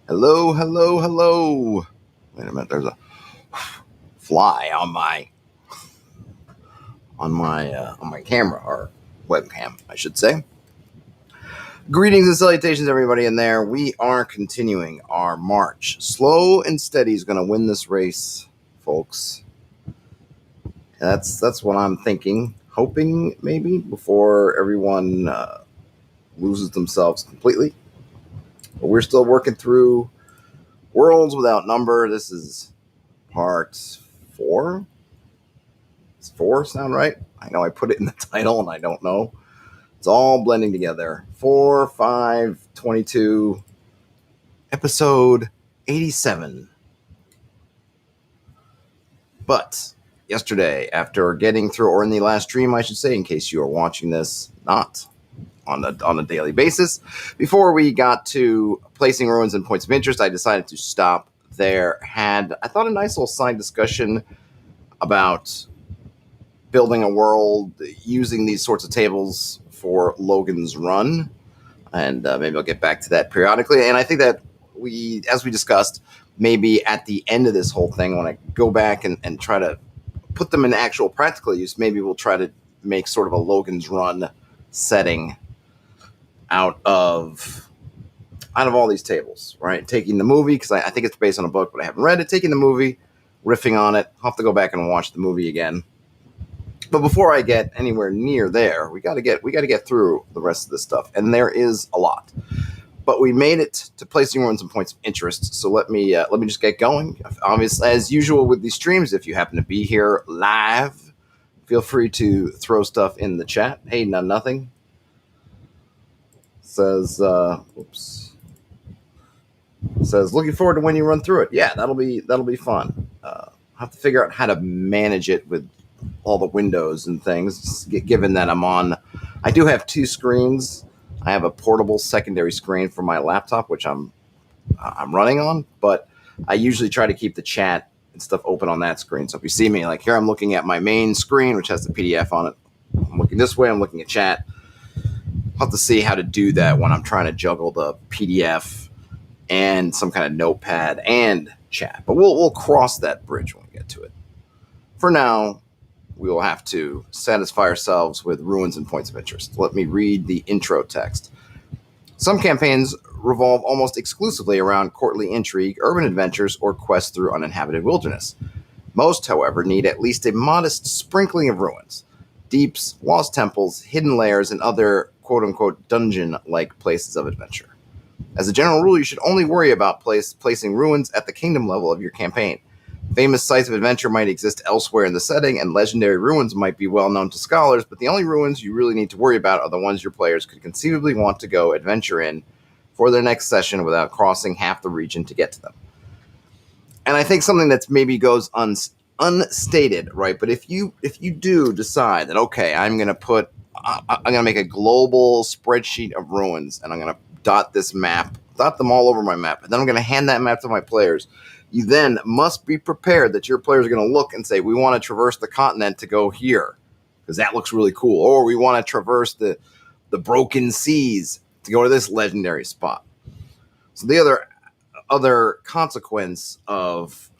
Hello, hello, hello. Wait a minute, there's a fly on my camera, or webcam, I should say. Greetings and salutations, everybody in there. We are continuing our march. Slow and steady is going to win this race, folks. That's what I'm thinking, hoping maybe before everyone loses themselves completely. But we're still working through Worlds Without Number. This is part 4. Does 4 sound right? I know I put it in the title and I don't know. It's all blending together. 4, 5, 22, episode 87. But yesterday, after getting through, or in the last stream, I should say, in case you are watching this not on a daily basis, before we got to placing ruins and points of interest, I decided to stop there. I thought, a nice little side discussion about building a world using these sorts of tables for Logan's Run, and maybe I'll get back to that periodically. And I think that as we discussed, maybe at the end of this whole thing, when I go back and try to put them in actual practical use, maybe we'll try to make sort of a Logan's Run setting out of all these tables, right? Taking the movie, because I think it's based on a book, but I haven't read it. Taking the movie, riffing on it. I'll have to go back and watch the movie again. But before I get anywhere near there, we got to get through the rest of this stuff, and there is a lot. But we made it to placing ruins and points of interest. So let me just get going. Obviously, as usual with these streams, if you happen to be here live, feel free to throw stuff in the chat. Hey, nothing says. Says looking forward to when you run through it. Yeah, that'll be fun. I'll have to figure out how to manage it with all the windows and things, given that I do have 2 screens. I have a portable secondary screen for my laptop, which I'm running on, but I usually try to keep the chat and stuff open on that screen. So if you see me, like here, I'm looking at my main screen, which has the PDF on it. I'm looking this way, I'm looking at chat. I'll have to see how to do that when I'm trying to juggle the PDF and some kind of notepad and chat. But we'll cross that bridge when we get to it. For now, we will have to satisfy ourselves with ruins and points of interest. Let me read the intro text. Some campaigns revolve almost exclusively around courtly intrigue, urban adventures, or quests through uninhabited wilderness. Most, however, need at least a modest sprinkling of ruins, deeps, lost temples, hidden lairs, and other quote-unquote dungeon-like places of adventure. As a general rule, you should only worry about placing ruins at the kingdom level of your campaign. Famous sites of adventure might exist elsewhere in the setting, and legendary ruins might be well known to scholars, but the only ruins you really need to worry about are the ones your players could conceivably want to go adventure in for their next session without crossing half the region to get to them. And I think something that's maybe goes unstated, right? But if you do decide that, okay, I'm going to make a global spreadsheet of ruins, and I'm going to dot them all over my map, and then I'm going to hand that map to my players. You then must be prepared that your players are going to look and say, we want to traverse the continent to go here because that looks really cool. Or we want to traverse the broken seas to go to this legendary spot. So the other consequence of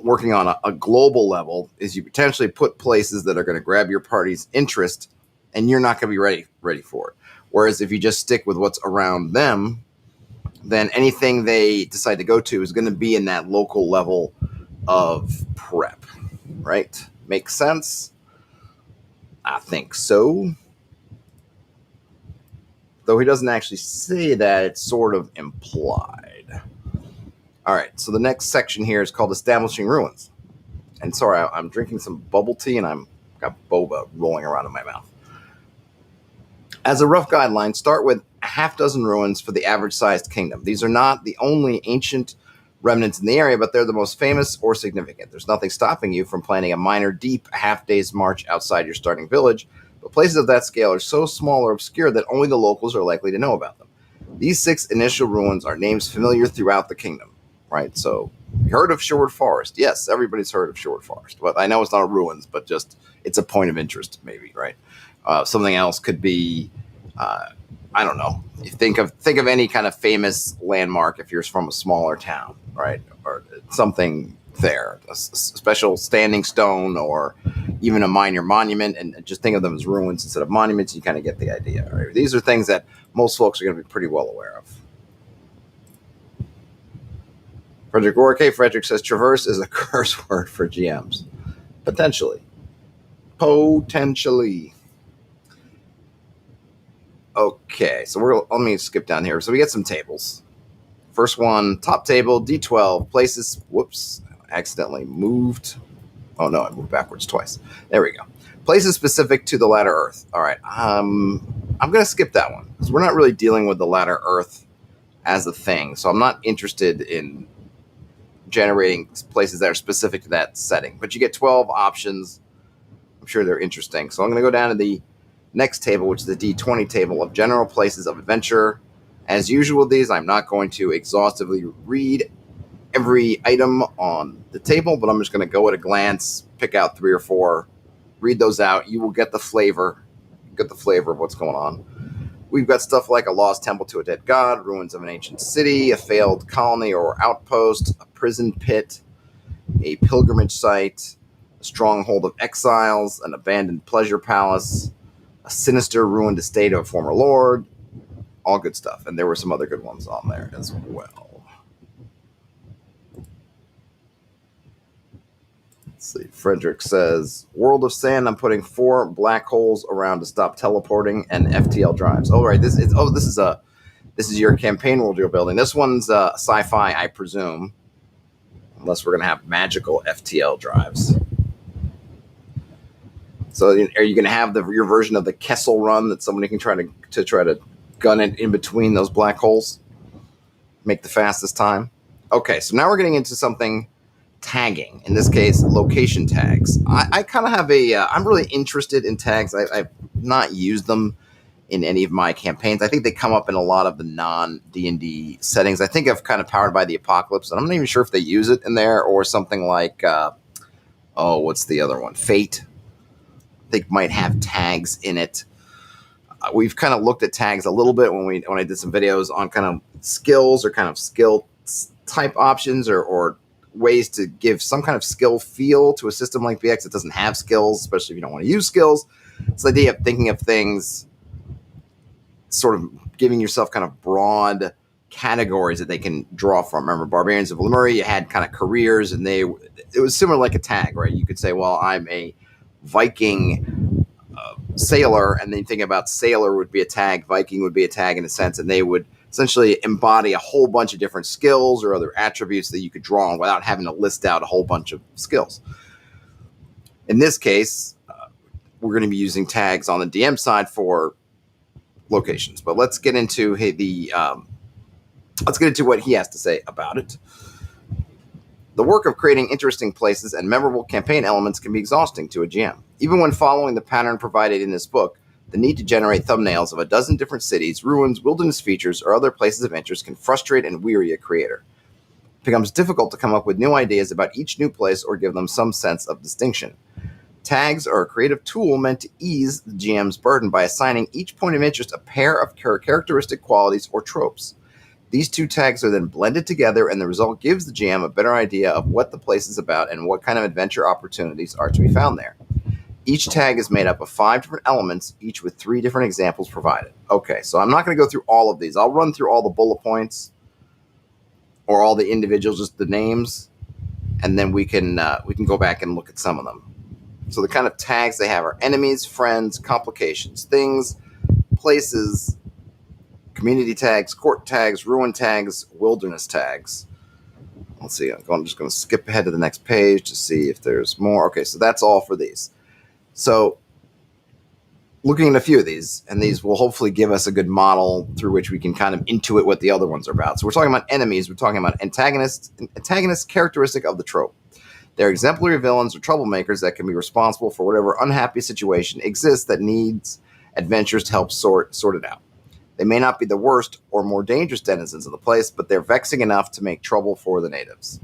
working on a global level is you potentially put places that are going to grab your party's interest, and you're not going to be ready for it. Whereas if you just stick with what's around them, then anything they decide to go to is going to be in that local level of prep, right? Makes sense? I think so. Though he doesn't actually say that, it's sort of implied. All right, so the next section here is called Establishing Ruins. And sorry, I'm drinking some bubble tea and I've got boba rolling around in my mouth. As a rough guideline, start with a half dozen ruins for the average-sized kingdom. These are not the only ancient remnants in the area, but they're the most famous or significant. There's nothing stopping you from planning a minor, deep, half-day's march outside your starting village, but places of that scale are so small or obscure that only the locals are likely to know about them. These 6 initial ruins are names familiar throughout the kingdom, right? So, you heard of Sherwood Forest? Yes, everybody's heard of Sherwood Forest. But I know it's not ruins, but just it's a point of interest, maybe, right? Something else could be I don't know. You think of any kind of famous landmark if you're from a smaller town, right, or something there, a special standing stone, or even a minor monument, and just think of them as ruins instead of monuments. You kind of get the idea. Right? These are things that most folks are going to be pretty well aware of. Frederick Orke, Frederick says traverse is a curse word for GMs. Potentially. Okay, so let me skip down here. So we get some tables. First one, top table, D12, places. Whoops, I accidentally moved. Oh no, I moved backwards twice. There we go. Places specific to the ladder Earth. All right, I'm going to skip that one because we're not really dealing with the ladder Earth as a thing. So I'm not interested in generating places that are specific to that setting. But you get 12 options. I'm sure they're interesting. So I'm going to go down to the next table, which is the D20 table of general places of adventure. As usual with these, I'm not going to exhaustively read every item on the table, but I'm just going to go at a glance, pick out 3 or 4, read those out. You will get the flavor of what's going on. We've got stuff like a lost temple to a dead god, ruins of an ancient city, a failed colony or outpost, a prison pit, a pilgrimage site, a stronghold of exiles, an abandoned pleasure palace, a sinister ruined estate of a former lord, all good stuff. And there were some other good ones on there as well. Let's see. Frederick says, World of Sand, I'm putting 4 black holes around to stop teleporting and FTL drives. Oh, right. This is your campaign world you're building. This one's sci-fi, I presume. Unless we're going to have magical FTL drives. So are you going to have your version of the Kessel Run that somebody can try to gun it in between those black holes? Make the fastest time? Okay, so now we're getting into something tagging. In this case, location tags. I kind of have I'm really interested in tags. I've not used them in any of my campaigns. I think they come up in a lot of the non-D&D settings. I think I've kind of Powered by the Apocalypse, and I'm not even sure if they use it in there, or something like, what's the other one? Fate. I think might have tags in it. We've kind of looked at tags a little bit when I did some videos on kind of skills or kind of skill type options or ways to give some kind of skill feel to a system like BX that doesn't have skills, especially if you don't want to use skills. It's the idea of thinking of things, sort of giving yourself kind of broad categories that they can draw from. Remember, Barbarians of Lemuria, you had kind of careers, and it was similar like a tag, right? You could say, well, I'm a Viking sailor, and then you think about sailor would be a tag, Viking would be a tag in a sense, and they would essentially embody a whole bunch of different skills or other attributes that you could draw on without having to list out a whole bunch of skills. In this case, we're going to be using tags on the DM side for locations, but let's get into what he has to say about it. The work of creating interesting places and memorable campaign elements can be exhausting to a GM. Even when following the pattern provided in this book, the need to generate thumbnails of a dozen different cities, ruins, wilderness features, or other places of interest can frustrate and weary a creator. It becomes difficult to come up with new ideas about each new place or give them some sense of distinction. Tags are a creative tool meant to ease the GM's burden by assigning each point of interest a pair of characteristic qualities or tropes. These 2 tags are then blended together, and the result gives the GM a better idea of what the place is about and what kind of adventure opportunities are to be found there. Each tag is made up of 5 different elements, each with 3 different examples provided. Okay, so I'm not going to go through all of these. I'll run through all the bullet points or all the individuals, just the names, and then we can go back and look at some of them. So the kind of tags they have are enemies, friends, complications, things, places, community tags, court tags, ruin tags, wilderness tags. Let's see. I'm just going to skip ahead to the next page to see if there's more. Okay, so that's all for these. So looking at a few of these, and these will hopefully give us a good model through which we can kind of intuit what the other ones are about. So we're talking about enemies. We're talking about antagonists characteristic of the trope. They're exemplary villains or troublemakers that can be responsible for whatever unhappy situation exists that needs adventurers to help sort it out. They may not be the worst or more dangerous denizens of the place, but they're vexing enough to make trouble for the natives.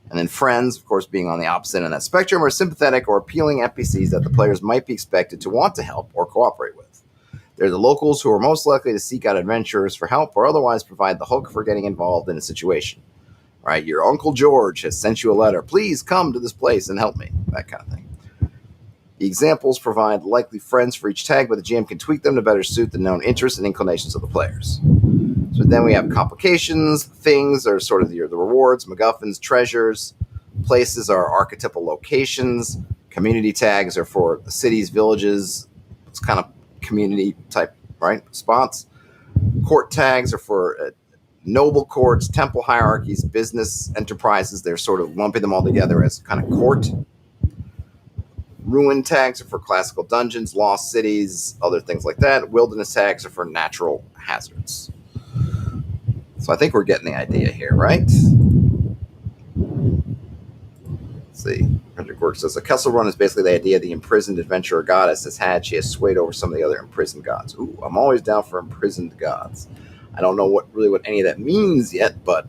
And then friends, of course, being on the opposite end of that spectrum, are sympathetic or appealing NPCs that the players might be expected to want to help or cooperate with. They're the locals who are most likely to seek out adventurers for help or otherwise provide the hook for getting involved in a situation. Right? Your Uncle George has sent you a letter. Please come to this place and help me. That kind of thing. The examples provide likely friends for each tag, but the GM can tweak them to better suit the known interests and inclinations of the players. So then we have complications. Things are sort of the rewards, MacGuffins, treasures. Places are archetypal locations. Community tags are for the cities, villages. It's kind of community type, right, spots. Court tags are for noble courts, temple hierarchies, business enterprises. They're sort of lumping them all together as kind of court. Ruin tags are for classical dungeons, lost cities, other things like that. Wilderness tags are for natural hazards. So I think we're getting the idea here, right? Let's see. Frederick Work says, a Kessel Run is basically the idea the imprisoned adventurer goddess has had. She has swayed over some of the other imprisoned gods. Ooh, I'm always down for imprisoned gods. I don't know what any of that means yet, but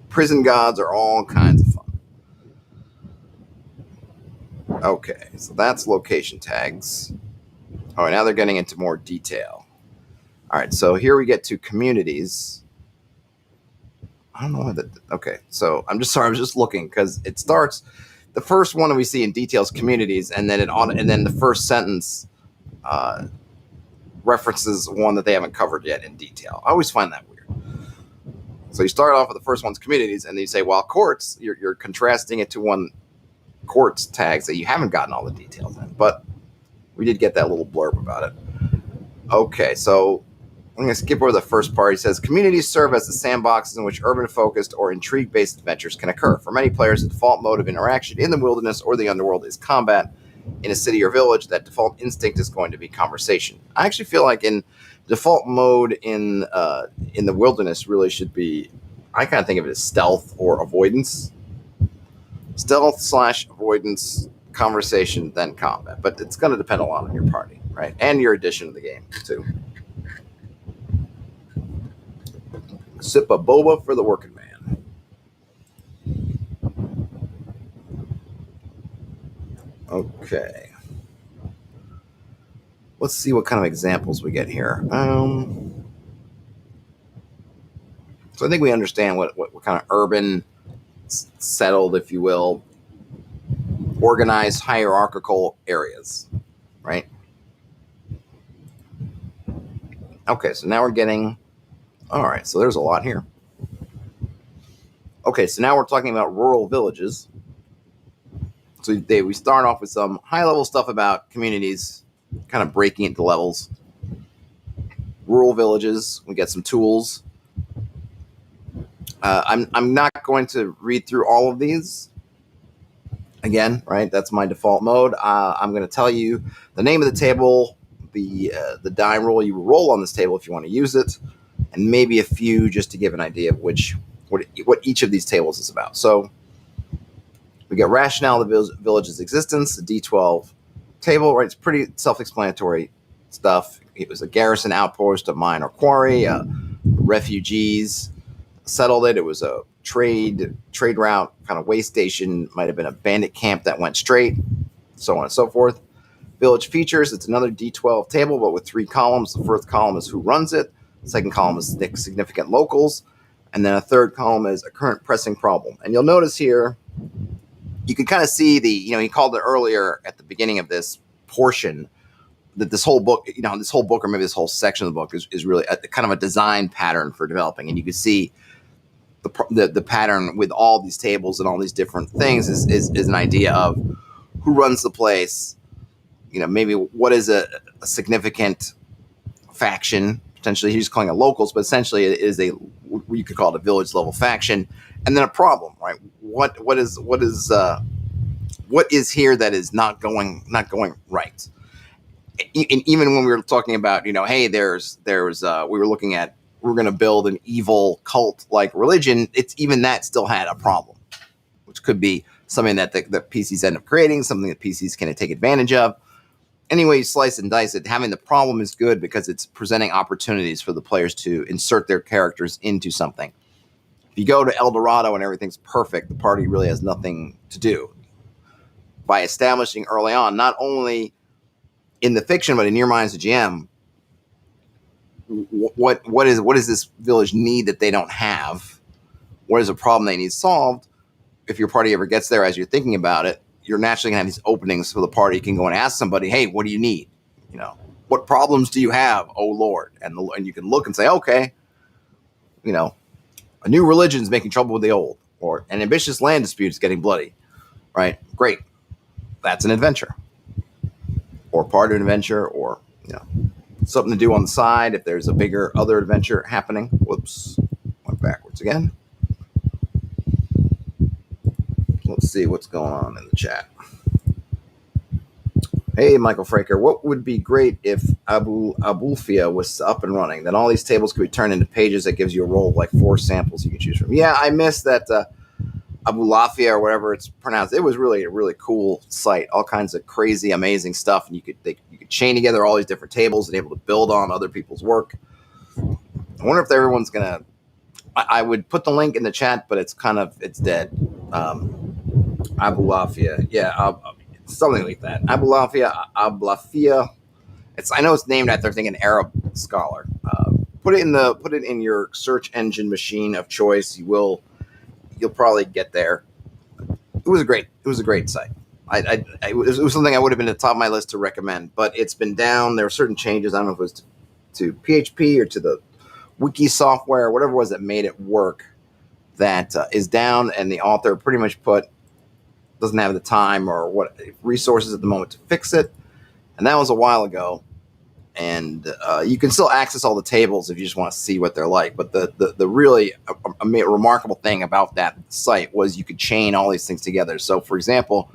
prison gods are all kinds of fun. Okay, so that's location tags. All right, now they're getting into more detail. All right, so here we get to communities. I don't know what that. Okay, so I'm just sorry. I was just looking because it starts. The first one we see in details communities, and then the first sentence references one that they haven't covered yet in detail. I always find that weird. So you start off with the first one's communities, and then you say, well, courts. You're contrasting it to one courts tags that you haven't gotten all the details in, but we did get that little blurb about it. Okay, so I'm going to skip over the first part. He says, communities serve as the sandboxes in which urban-focused or intrigue-based adventures can occur. For many players, the default mode of interaction in the wilderness or the underworld is combat. In a city or village, that default instinct is going to be conversation. I actually feel like in default mode in the wilderness really should be, I kind of think of it as stealth or avoidance. Stealth/avoidance, conversation, then combat. But it's going to depend a lot on your party, right? And your addition to the game, too. Sip of boba for the working man. Okay. Let's see what kind of examples we get here. So I think we understand what kind of urban, settled, if you will, organized, hierarchical areas, right? Okay, so now we're getting... All right, so there's a lot here. Okay, so now we're talking about rural villages. So we start off with some high-level stuff about communities, kind of breaking into levels. Rural villages, we get some tools. I'm not going to read through all of these. Again, right, that's my default mode. I'm going to tell you the name of the table, the die roll you roll on this table if you want to use it, and maybe a few just to give an idea of what each of these tables is about. So we got rationale of the village's existence, the D12 table, right? It's pretty self-explanatory stuff. It was a garrison outpost, a mine or quarry, refugees settled it. It was a trade route, kind of way station, might have been a bandit camp that went straight, so on and so forth. Village features, it's another D12 table, but with 3 columns. The first column is who runs it. The second column is significant locals. And then a third column is a current pressing problem. And you'll notice here, you can kind of see he called it earlier at the beginning of this portion, that this whole book, or maybe this whole section of the book is really kind of a design pattern for developing. And you can see the pattern with all these tables and all these different things is an idea of who runs the place, maybe what is a significant faction. Potentially, he's calling it locals, but essentially it is you could call it a village level faction, and then a problem, right? What is here that is not going right? And even when we were talking about, hey, we were looking at, we're going to build an evil cult like religion. It's even that still had a problem, which could be something that the PCs end up creating, something that PCs can take advantage of. Anyway, you slice and dice it. Having the problem is good because it's presenting opportunities for the players to insert their characters into something. If you go to El Dorado and everything's perfect, the party really has nothing to do. By establishing early on, not only in the fiction, but in your mind as a GM, what does this village need that they don't have? What is a problem they need solved? If your party ever gets there, as you're thinking about it, you're naturally gonna have these openings so the party can go and ask somebody, "Hey, what do you need? You know, what problems do you have, oh Lord?" And you can look and say, "Okay, you know, a new religion's making trouble with the old, or an ambitious land dispute is getting bloody." Right? Great. That's an adventure, or part of an adventure, or something to do on the side if there's a bigger other adventure happening. Whoops, went backwards again. Let's see what's going on in the chat. Hey, Michael Fraker, what would be great if Abulfia was up and running? Then all these tables could be turned into pages that gives you a roll of like 4 samples you can choose from. Yeah, I missed that Abulafia or whatever it's pronounced. It was really a really cool site. All kinds of crazy, amazing stuff, and you could chain together all these different tables and able to build on other people's work. I wonder if everyone's gonna. I would put the link in the chat, but it's dead. Abulafia, yeah, something like that. Abulafia. I know it's named after an Arab scholar. Put it in your search engine machine of choice. You'll probably get there. It was a great site. It was something I would have been at the top of my list to recommend, but it's been down. There were certain changes. I don't know if it was to PHP or to the wiki software or whatever it was that made it work. That is down, and the author pretty much doesn't have the time or what resources at the moment to fix it, and that was a while ago. And you can still access all the tables if you just want to see what they're like. But the really remarkable thing about that site was you could chain all these things together. So, for example,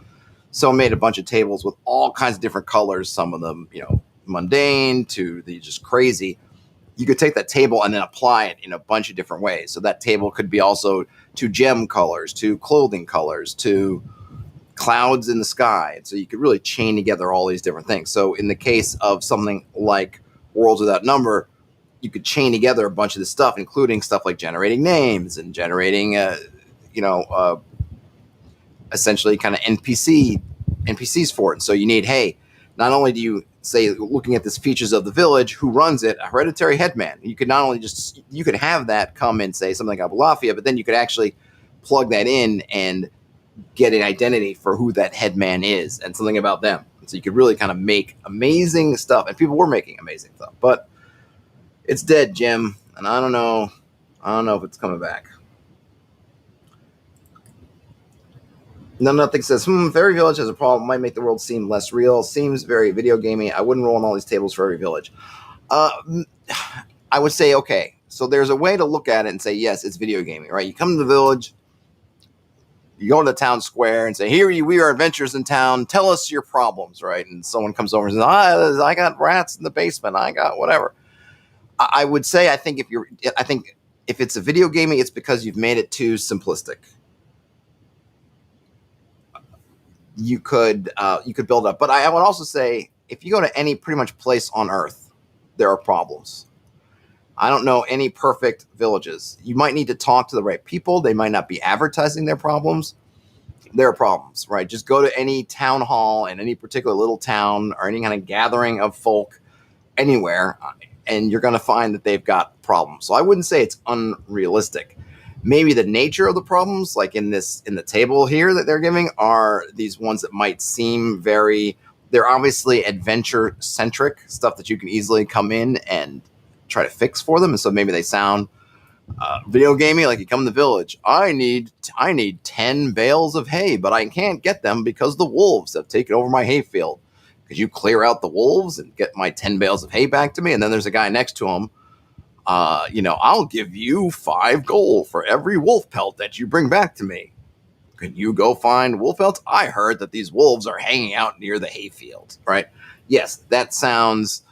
someone made a bunch of tables with all kinds of different colors. Some of them, mundane to the just crazy. You could take that table and then apply it in a bunch of different ways. So that table could be also to gem colors, to clothing colors, to clouds in the sky. And so you could really chain together all these different things. So in the case of something like Worlds Without Number, you could chain together a bunch of this stuff, including stuff like generating names and generating, essentially kind of NPCs for it. So you need, hey, not only do you say, looking at the features of the village, who runs it, a hereditary headman. You could not only you could have that come and say something like Abulafia, but then you could actually plug that in and get an identity for who that headman is and something about them. And so you could really kind of make amazing stuff. And people were making amazing stuff, but it's dead, Jim. And I don't know if it's coming back. Nothing says, Fairy Village has a problem. Might make the world seem less real. Seems very video gamey. I wouldn't roll on all these tables for every village. I would say, okay, so there's a way to look at it and say, yes, it's video gaming, right? You come to the village, you go to the town square and say, we are adventurers in town. Tell us your problems, right? And someone comes over and says, I got rats in the basement. I got whatever. I would say, I think if it's a video gaming, it's because you've made it too simplistic. You could build up. But I would also say, if you go to any pretty much place on Earth, there are problems. I don't know any perfect villages. You might need to talk to the right people. They might not be advertising their problems. There are problems, right? Just go to any town hall in any particular little town or any kind of gathering of folk anywhere, and you're going to find that they've got problems. So I wouldn't say it's unrealistic. Maybe the nature of the problems, like in the table here that they're giving, are these ones that might seem they're obviously adventure-centric, stuff that you can easily come in and try to fix for them. And so maybe they sound video gamey, like you come to the village. I need 10 bales of hay, but I can't get them because the wolves have taken over my hayfield. Could you clear out the wolves and get my 10 bales of hay back to me? And then there's a guy next to him. I'll give you 5 gold for every wolf pelt that you bring back to me. Can you go find wolf pelts? I heard that these wolves are hanging out near the hayfield, right? Yes, that sounds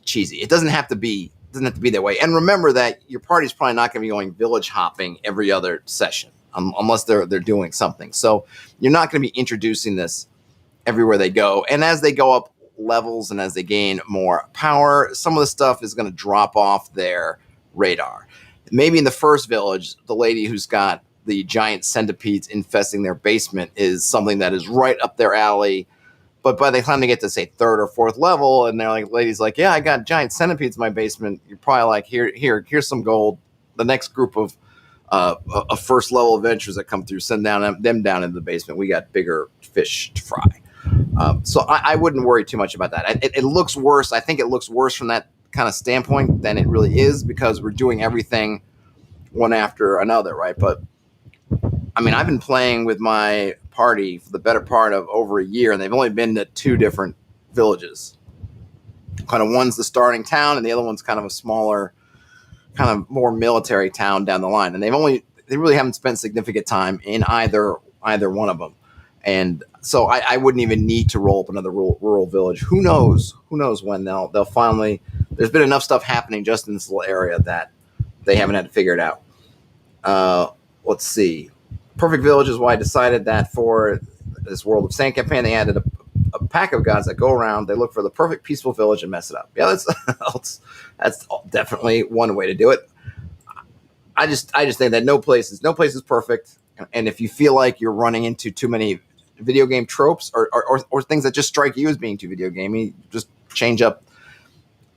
cheesy. It doesn't have to be that way. And remember that your party's probably not going to be going village hopping every other session unless they're doing something. So you're not going to be introducing this everywhere they go. And as they go up levels and as they gain more power, some of the stuff is going to drop off their radar. Maybe in the first village, the lady who's got the giant centipedes infesting their basement is something that is right up their alley. But by the time they get to say third or fourth level, and they're like, ladies, like, yeah, I got giant centipedes in my basement. You're probably like, here's some gold. The next group of first level adventurers that come through, send them down into the basement. We got bigger fish to fry. So I wouldn't worry too much about that. It looks worse. I think it looks worse from that kind of standpoint than it really is, because we're doing everything one after another, right? But I mean, I've been playing with my party for the better part of over a year, and they've only been to 2 different villages. Kind of one's the starting town, and the other one's kind of a smaller, kind of more military town down the line. And they really haven't spent significant time in either one of them. And so I wouldn't even need to roll up another rural village. Who knows when they'll finally. There's been enough stuff happening just in this little area that they haven't had to figure it out. Let's see. Perfect Village is why I decided that for this World of Sand campaign, they added a pack of gods that go around. They look for the perfect peaceful village and mess it up. Yeah, that's definitely one way to do it. I just think that no place is perfect, and if you feel like you're running into too many video game tropes or things that just strike you as being too video gamey, just change up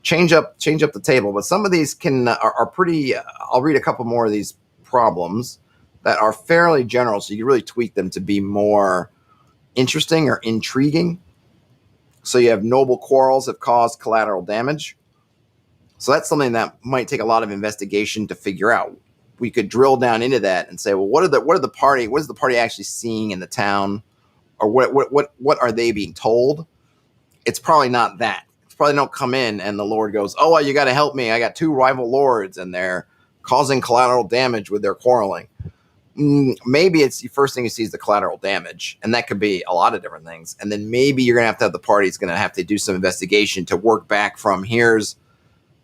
the table. But some of these are pretty. I'll read a couple more of these problems that are fairly general, so you can really tweak them to be more interesting or intriguing. So you have noble quarrels have caused collateral damage. So that's something that might take a lot of investigation to figure out. We could drill down into that and say, well, what is the party actually seeing in the town, or what are they being told? It's probably not that. It's probably don't come in and the Lord goes, oh, well, you got to help me. I got 2 rival lords and they're causing collateral damage with their quarreling. Maybe it's the first thing you see is the collateral damage, and that could be a lot of different things. And then maybe you're going to have the party's going to have to do some investigation to work back from here's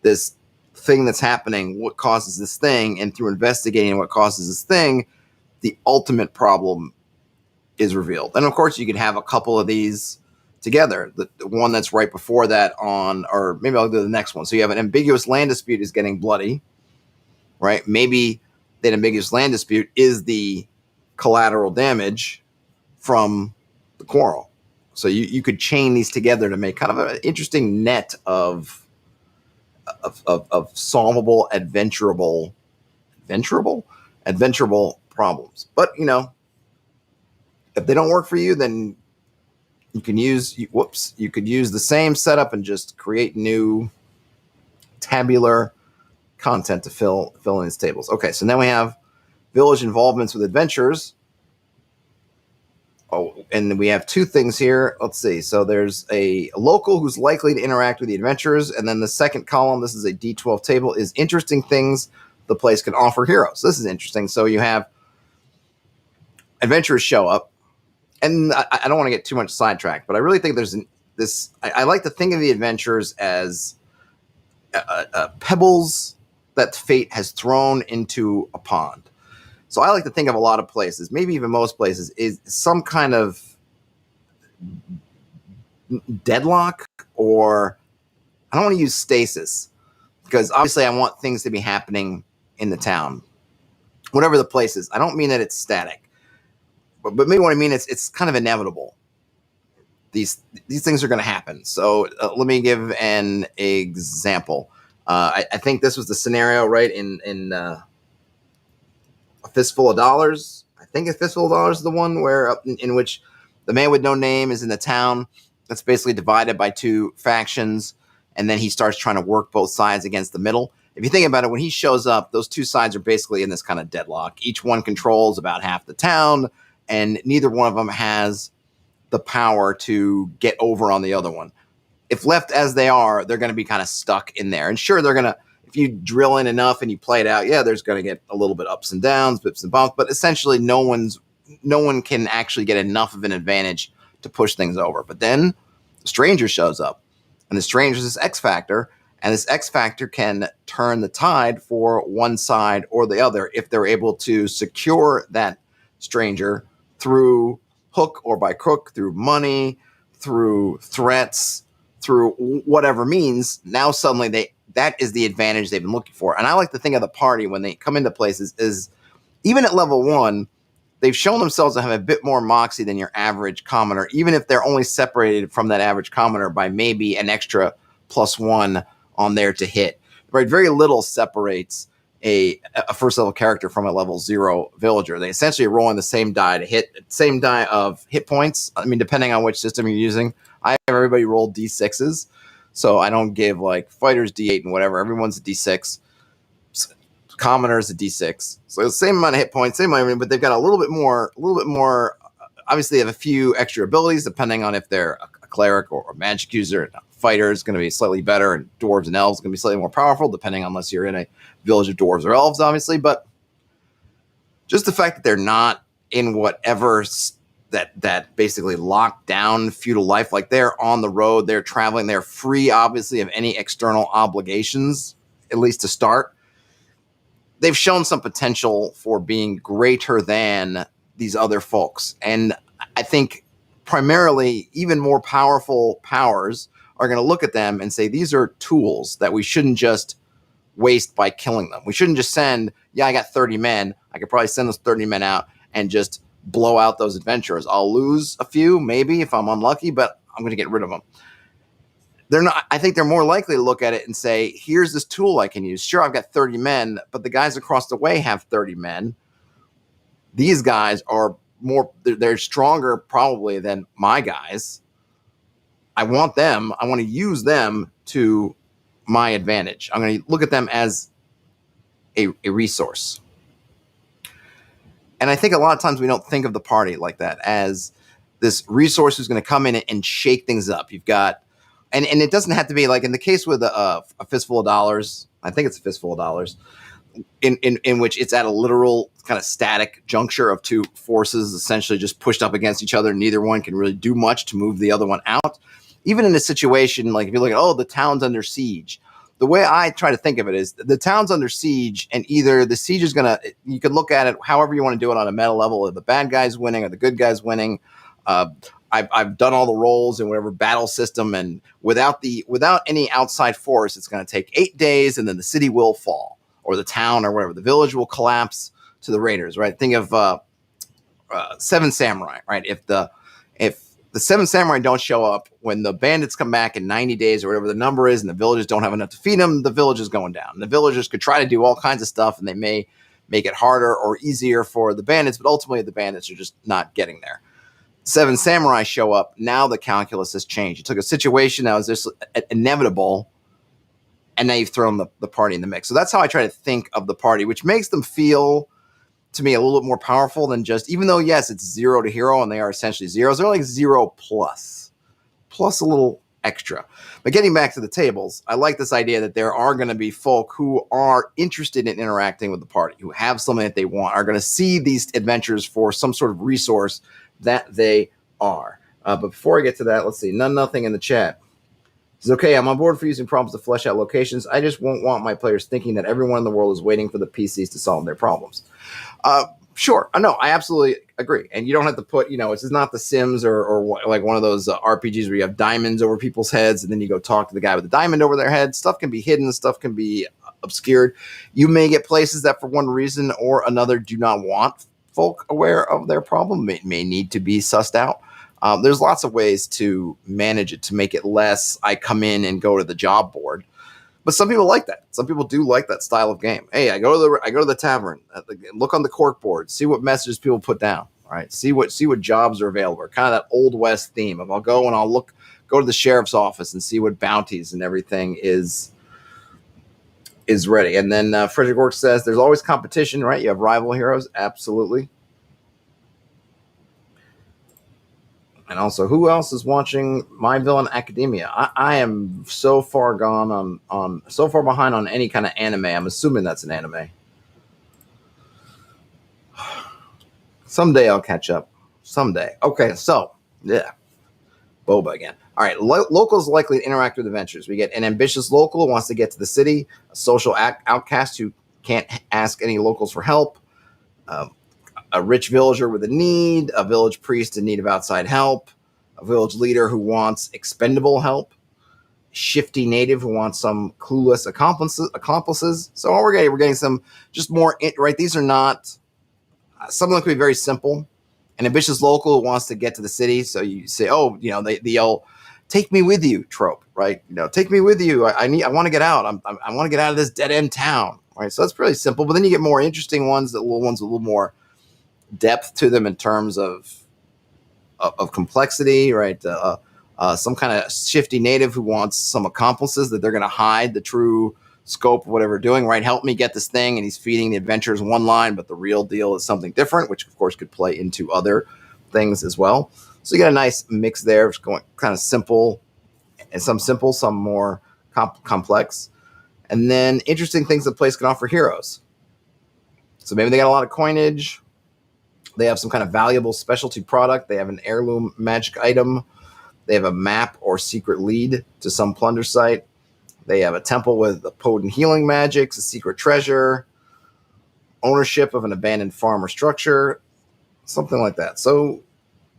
this thing that's happening, what causes this thing, and through investigating what causes this thing, the ultimate problem is revealed. And of course, you could have a couple of these together. The one that's right before that or maybe I'll do the next one. So you have an ambiguous land dispute is getting bloody, right? Maybe that ambiguous land dispute is the collateral damage from the quarrel. So you could chain these together to make kind of an interesting net of solvable, adventurable problems. But if they don't work for you, then you could use the same setup and just create new tabular content to fill in these tables. Okay, so now we have village involvements with adventurers. Oh, and we have 2 things here. Let's see. So there's a local who's likely to interact with the adventurers, and then the second column, this is a D12 table, is interesting things the place can offer heroes. So this is interesting. So you have adventurers show up, and I don't want to get too much sidetracked, but I really think there's this. I like to think of the adventurers as pebbles that fate has thrown into a pond. So I like to think of a lot of places, maybe even most places, is some kind of deadlock, or I don't want to use stasis, because obviously I want things to be happening in the town, whatever the place is. I don't mean that it's static, but maybe what I mean is it's kind of inevitable. These things are going to happen. So let me give an example. I think this was the scenario, right, in A Fistful of Dollars. I think A Fistful of Dollars is the one where in which the man with no name is in the town that's basically divided by 2 factions, and then he starts trying to work both sides against the middle. If you think about it, when he shows up, those 2 sides are basically in this kind of deadlock. Each one controls about half the town, and neither one of them has the power to get over on the other one. If left as they are, they're going to be kind of stuck in there. And sure, they're going to, if you drill in enough and you play it out, yeah, there's going to get a little bit ups and downs, bips and bumps, but essentially no one can actually get enough of an advantage to push things over. But then the stranger shows up, and the stranger is this X factor, and this X factor can turn the tide for one side or the other if they're able to secure that stranger through hook or by crook, through money, through threats, through whatever means. Now suddenly that is the advantage they've been looking for. And I like to think of the party when they come into places is, even at level 1, they've shown themselves to have a bit more moxie than your average commoner, even if they're only separated from that average commoner by maybe an extra +1 on there to hit. Right, very little separates a first level character from a level 0 villager. They essentially are rolling the same die to hit, same die of hit points. I mean, depending on which system you're using, I have everybody roll D6s, so I don't give like fighters D8 and whatever. Everyone's a D6. Commoners a D6, so the same amount of hit points, same amount, but they've got a little bit more. Obviously, they have a few extra abilities depending on if they're a cleric or a magic user. Fighter is going to be slightly better, and dwarves and elves are going to be slightly more powerful, depending on unless you're in a village of dwarves or elves, obviously. But just the fact that they're not in whatever that basically locked down feudal life, like they're on the road, they're traveling, they're free, obviously, of any external obligations, at least to start. They've shown some potential for being greater than these other folks. And I think primarily even more powerful powers are going to look at them and say, these are tools that we shouldn't just waste by killing them. We shouldn't just send, I got 30 men. I could probably send those 30 men out and just blow out those adventurers. I'll lose a few, maybe, if I'm unlucky, but I'm going to get rid of them. They're not. I think they're more likely to look at it and say, here's this tool I can use. Sure, I've got 30 men, but the guys across the way have 30 men. These guys are they're stronger probably than my guys. I want them. I want to use them to my advantage. I'm going to look at them as a resource. And I think a lot of times we don't think of the party like that, as this resource who's going to come in and shake things up. You've got, and it doesn't have to be like in the case with a fistful of dollars. I think it's a fistful of dollars, in which it's at a literal kind of static juncture of two forces essentially just pushed up against each other. Neither one can really do much to move the other one out. Even in a situation like if you look at, the town's under siege, the way I try to think of it is the town's under siege, and either the siege is you can look at it however you want to do it on a meta level, or the bad guy's winning or the good guy's winning. I've done all the rolls in whatever battle system, and without any outside force, it's going to take 8 days, and then the city will fall, or the town, or whatever. The village will collapse to the raiders, right? Think of Seven Samurai, right? If the Seven Samurai don't show up when the bandits come back in 90 days, or whatever the number is, and the villagers don't have enough to feed them, the village is going down. And the villagers could try to do all kinds of stuff, and they may make it harder or easier for the bandits, but ultimately the bandits are just not getting there. Seven Samurai show up. Now the calculus has changed. You took a situation that was just inevitable, and now you've thrown the party in the mix. So that's how I try to think of the party, which makes them feel, to me, a little bit more powerful than just, even though, yes, it's 0 to hero, and they are essentially zeros, they're like 0 plus a little extra. But getting back to the tables, I like this idea that there are going to be folk who are interested in interacting with the party, who have something that they want, are going to see these adventures for some sort of resource that they are. But before I get to that, let's see. Nothing in the chat. It's okay. I'm on board for using problems to flesh out locations. I just won't want my players thinking that everyone in the world is waiting for the PCs to solve their problems. Sure. No, I absolutely agree. And you don't have to put, it's not The Sims or like one of those RPGs where you have diamonds over people's heads and then you go talk to the guy with the diamond over their head. Stuff can be hidden. Stuff can be obscured. You may get places that for one reason or another do not want folk aware of their problem. It may need to be sussed out. There's lots of ways to manage it, to make it less I come in and go to the job board. But some people like that. Some people do like that style of game. Hey, I go to the tavern, look on the cork board, see what messages people put down. All right, see what jobs are available. Kind of that Old West theme of I'll go and I'll go to the sheriff's office and see what bounties and everything is ready. And then Frederick Works says there's always competition, right? You have rival heroes, absolutely. And also, who else is watching My Villain Academia? I am so far gone so far behind on any kind of anime. I'm assuming that's an anime. Someday I'll catch up. Someday. Okay, so, yeah. Boba again. All right, locals likely to interact with adventures. We get an ambitious local who wants to get to the city, a social outcast who can't ask any locals for help, a rich villager with a need, a village priest in need of outside help, a village leader who wants expendable help, shifty native who wants some clueless accomplices. So we're getting some just more, right? These are not Some of them could be very simple. An ambitious local who wants to get to the city, so you say, oh, the old "take me with you" trope, right? Take me with you. I want to get out. I want to get out of this dead end town, right? So that's pretty simple. But then you get more interesting ones, the little ones with a little more depth to them in terms of complexity, right? Some kind of shifty native who wants some accomplices that they're going to hide the true scope of whatever they're doing, right? Help me get this thing. And he's feeding the adventurers one line, but the real deal is something different, which of course could play into other things as well. So you get a nice mix there, going kind of simple, and some more complex. And then interesting things the place can offer heroes. So maybe they got a lot of coinage. They have some kind of valuable specialty product. They have an heirloom magic item. They have a map or secret lead to some plunder site. They have a temple with a potent healing magics, a secret treasure, ownership of an abandoned farm or structure, something like that. So,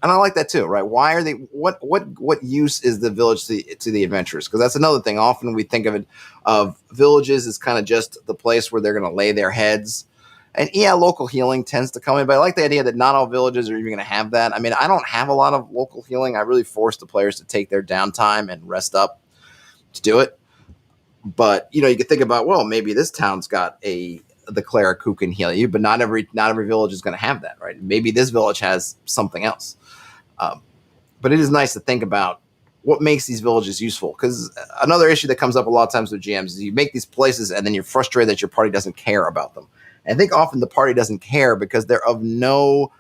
and I like that too, right? Why are they? What use is the village to the adventurers? Because that's another thing. Often we think of villages as kind of just the place where they're going to lay their heads. And yeah, local healing tends to come in, but I like the idea that not all villages are even going to have that. I mean, I don't have a lot of local healing. I really force the players to take their downtime and rest up to do it. But you can think about, well, maybe this town's got the cleric who can heal you, but not every village is going to have that, right? Maybe this village has something else. But it is nice to think about what makes these villages useful, because another issue that comes up a lot of times with GMs is you make these places and then you're frustrated that your party doesn't care about them. And I think often the party doesn't care because they're of no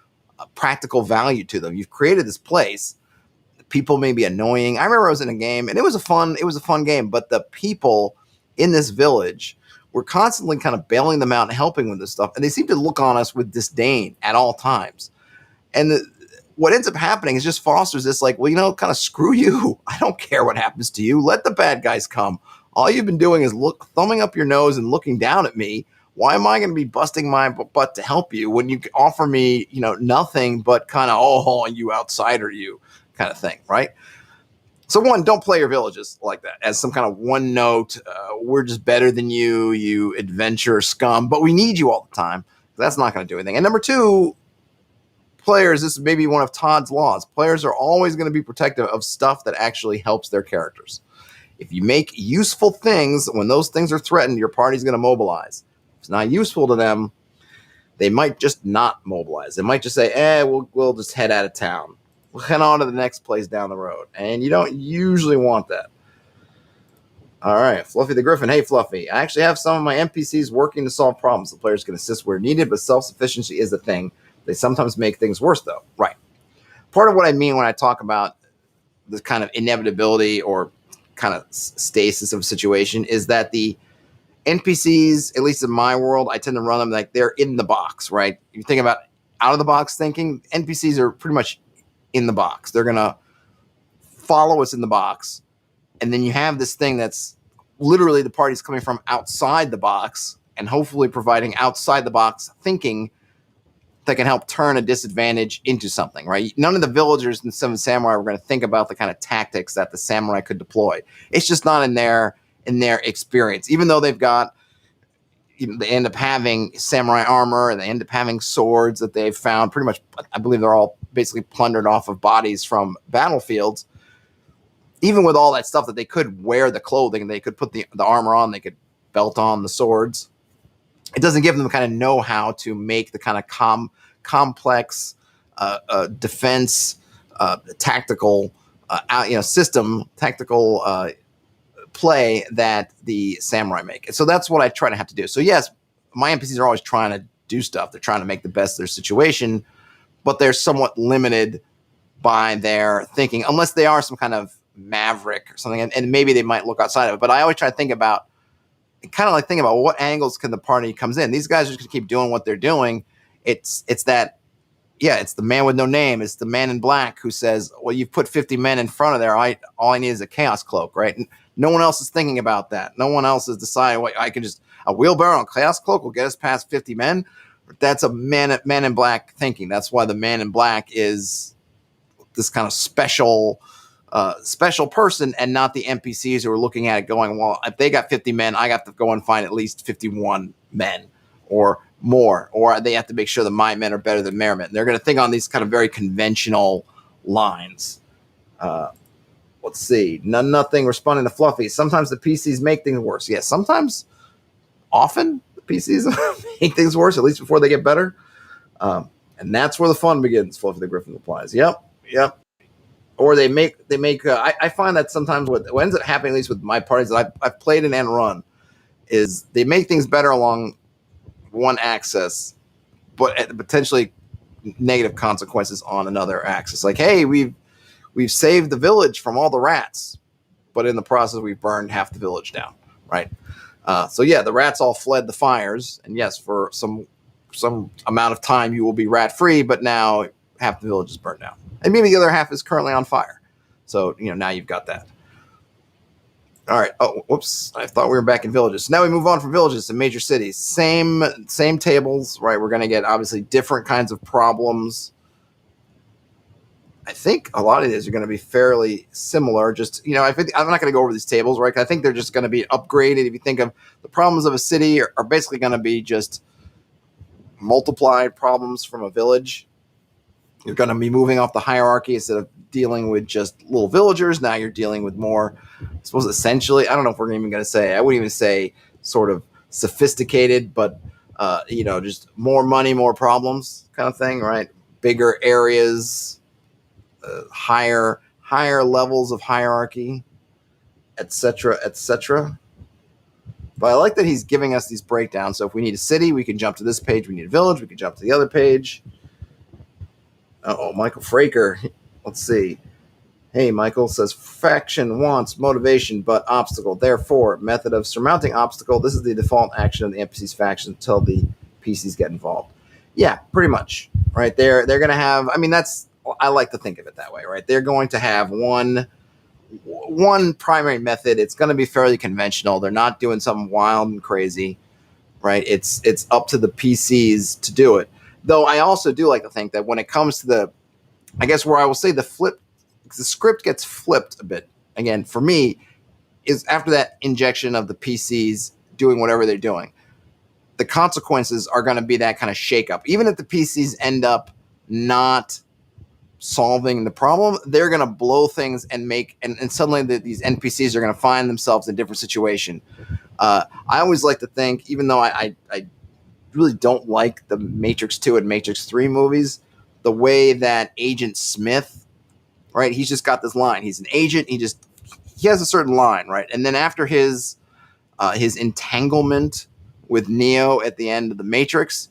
practical value to them. You've created this place. People may be annoying. I remember I was in a game and it was a fun game, but the people in this village were constantly kind of bailing them out and helping with this stuff. And they seemed to look on us with disdain at all times. And what ends up happening is just fosters this like, well, kind of screw you. I don't care what happens to you. Let the bad guys come. All you've been doing is thumbing up your nose and looking down at me. Why am I going to be busting my butt to help you when you offer me, nothing but kind of, oh, you outsider, you kind of thing, right? So one, don't play your villages like that as some kind of one note. We're just better than you, you adventure scum, but we need you all the time. That's not going to do anything. And number two, players, this is maybe one of Todd's laws. Players are always going to be protective of stuff that actually helps their characters. If you make useful things, when those things are threatened, your party's going to mobilize. If it's not useful to them, they might just not mobilize. They might just say, we'll just head out of town. We'll head on to the next place down the road. And you don't usually want that. All right, Fluffy the Griffin. Hey, Fluffy. I actually have some of my NPCs working to solve problems. The players can assist where needed, but self-sufficiency is the thing. They sometimes make things worse, though. Right. Part of what I mean when I talk about this kind of inevitability or kind of stasis of a situation is that the NPCs, at least in my world, I tend to run them like they're in the box, right? You think about out of the box thinking, NPCs are pretty much in the box. They're going to follow what's in the box. And then you have this thing that's literally the party's coming from outside the box and hopefully providing outside the box thinking that can help turn a disadvantage into something, right? None of the villagers in Seven Samurai were going to think about the kind of tactics that the samurai could deploy. It's just not in their experience, even though they end up having samurai armor and they end up having swords that they've found pretty much. I believe they're all basically plundered off of bodies from battlefields. Even with all that stuff that they could wear the clothing, they could put the armor on, they could belt on the swords. It doesn't give them the kind of know-how to make the kind of complex defense, tactical, tactical play that the samurai make. And so that's what I try to have to do. So yes, my NPCs are always trying to do stuff. They're trying to make the best of their situation, but they're somewhat limited by their thinking, unless they are some kind of maverick or something. And maybe they might look outside of it. But I always try to think about what angles can the party comes in. These guys are just going to keep doing what they're doing. It's the man with no name. It's the man in black who says, well, you've put 50 men in front of there. All I need is a chaos cloak, right? And no one else is thinking about that. No one else is deciding, a wheelbarrow and chaos cloak will get us past 50 men. That's a man in black thinking. That's why the man in black is this kind of special person and not the NPCs who are looking at it going, well, if they got 50 men, I got to go and find at least 51 men or more, or they have to make sure the my men are better than mermen. They're going to think on these kind of very conventional lines. Let's see. Nothing responding to Fluffy. Sometimes the PCs make things worse. Yes, sometimes, often, the PCs make things worse, at least before they get better. And that's where the fun begins, Fluffy the Griffin replies. Yep. Or they make. I find that sometimes what ends up happening, at least with my parties that I've played in and run, is they make things better along one axis, but at potentially negative consequences on another axis. Like, hey, we've saved the village from all the rats, but in the process we've burned half the village down, right? So yeah, the rats all fled the fires, and yes, for some amount of time you will be rat free, but now half the village is burned down, and maybe the other half is currently on fire. So now you've got that. All right. Oh, whoops! I thought we were back in villages. So now we move on from villages to major cities. Same tables, right? We're going to get obviously different kinds of problems. I think a lot of these are going to be fairly similar. Just, I think I'm not going to go over these tables, right? I think they're just going to be upgraded. If you think of the problems of a city are basically going to be just multiplied problems from a village. You're going to be moving off the hierarchy instead of dealing with just little villagers. Now you're dealing with more, I suppose, essentially, I don't know if we're even going to say, I wouldn't even say sort of sophisticated, but, just more money, more problems kind of thing, right? Bigger areas, higher levels of hierarchy, etc., etc. But I like that he's giving us these breakdowns. So if we need a city, we can jump to this page. We need a village, we can jump to the other page. Michael Fraker. Let's see. Hey, Michael says, faction wants motivation, but obstacle. Therefore, method of surmounting obstacle. This is the default action of the NPC's faction until the PCs get involved. Yeah, pretty much. Right? They're going to have, I like to think of it that way, right? They're going to have one primary method. It's going to be fairly conventional. They're not doing something wild and crazy, right? It's up to the PCs to do it. Though I also do like to think that when it comes to I guess where I will say the script gets flipped a bit, again, for me, is after that injection of the PCs doing whatever they're doing. The consequences are going to be that kind of shakeup. Even if the PCs end up not solving the problem, they're going to blow things and suddenly these NPCs are going to find themselves in a different situation. I always like to think, even though I really don't like the Matrix 2 and Matrix 3 movies, the way that Agent Smith, right, he's just got this line. He's an agent. He has a certain line, right? And then after his entanglement with Neo at the end of the Matrix,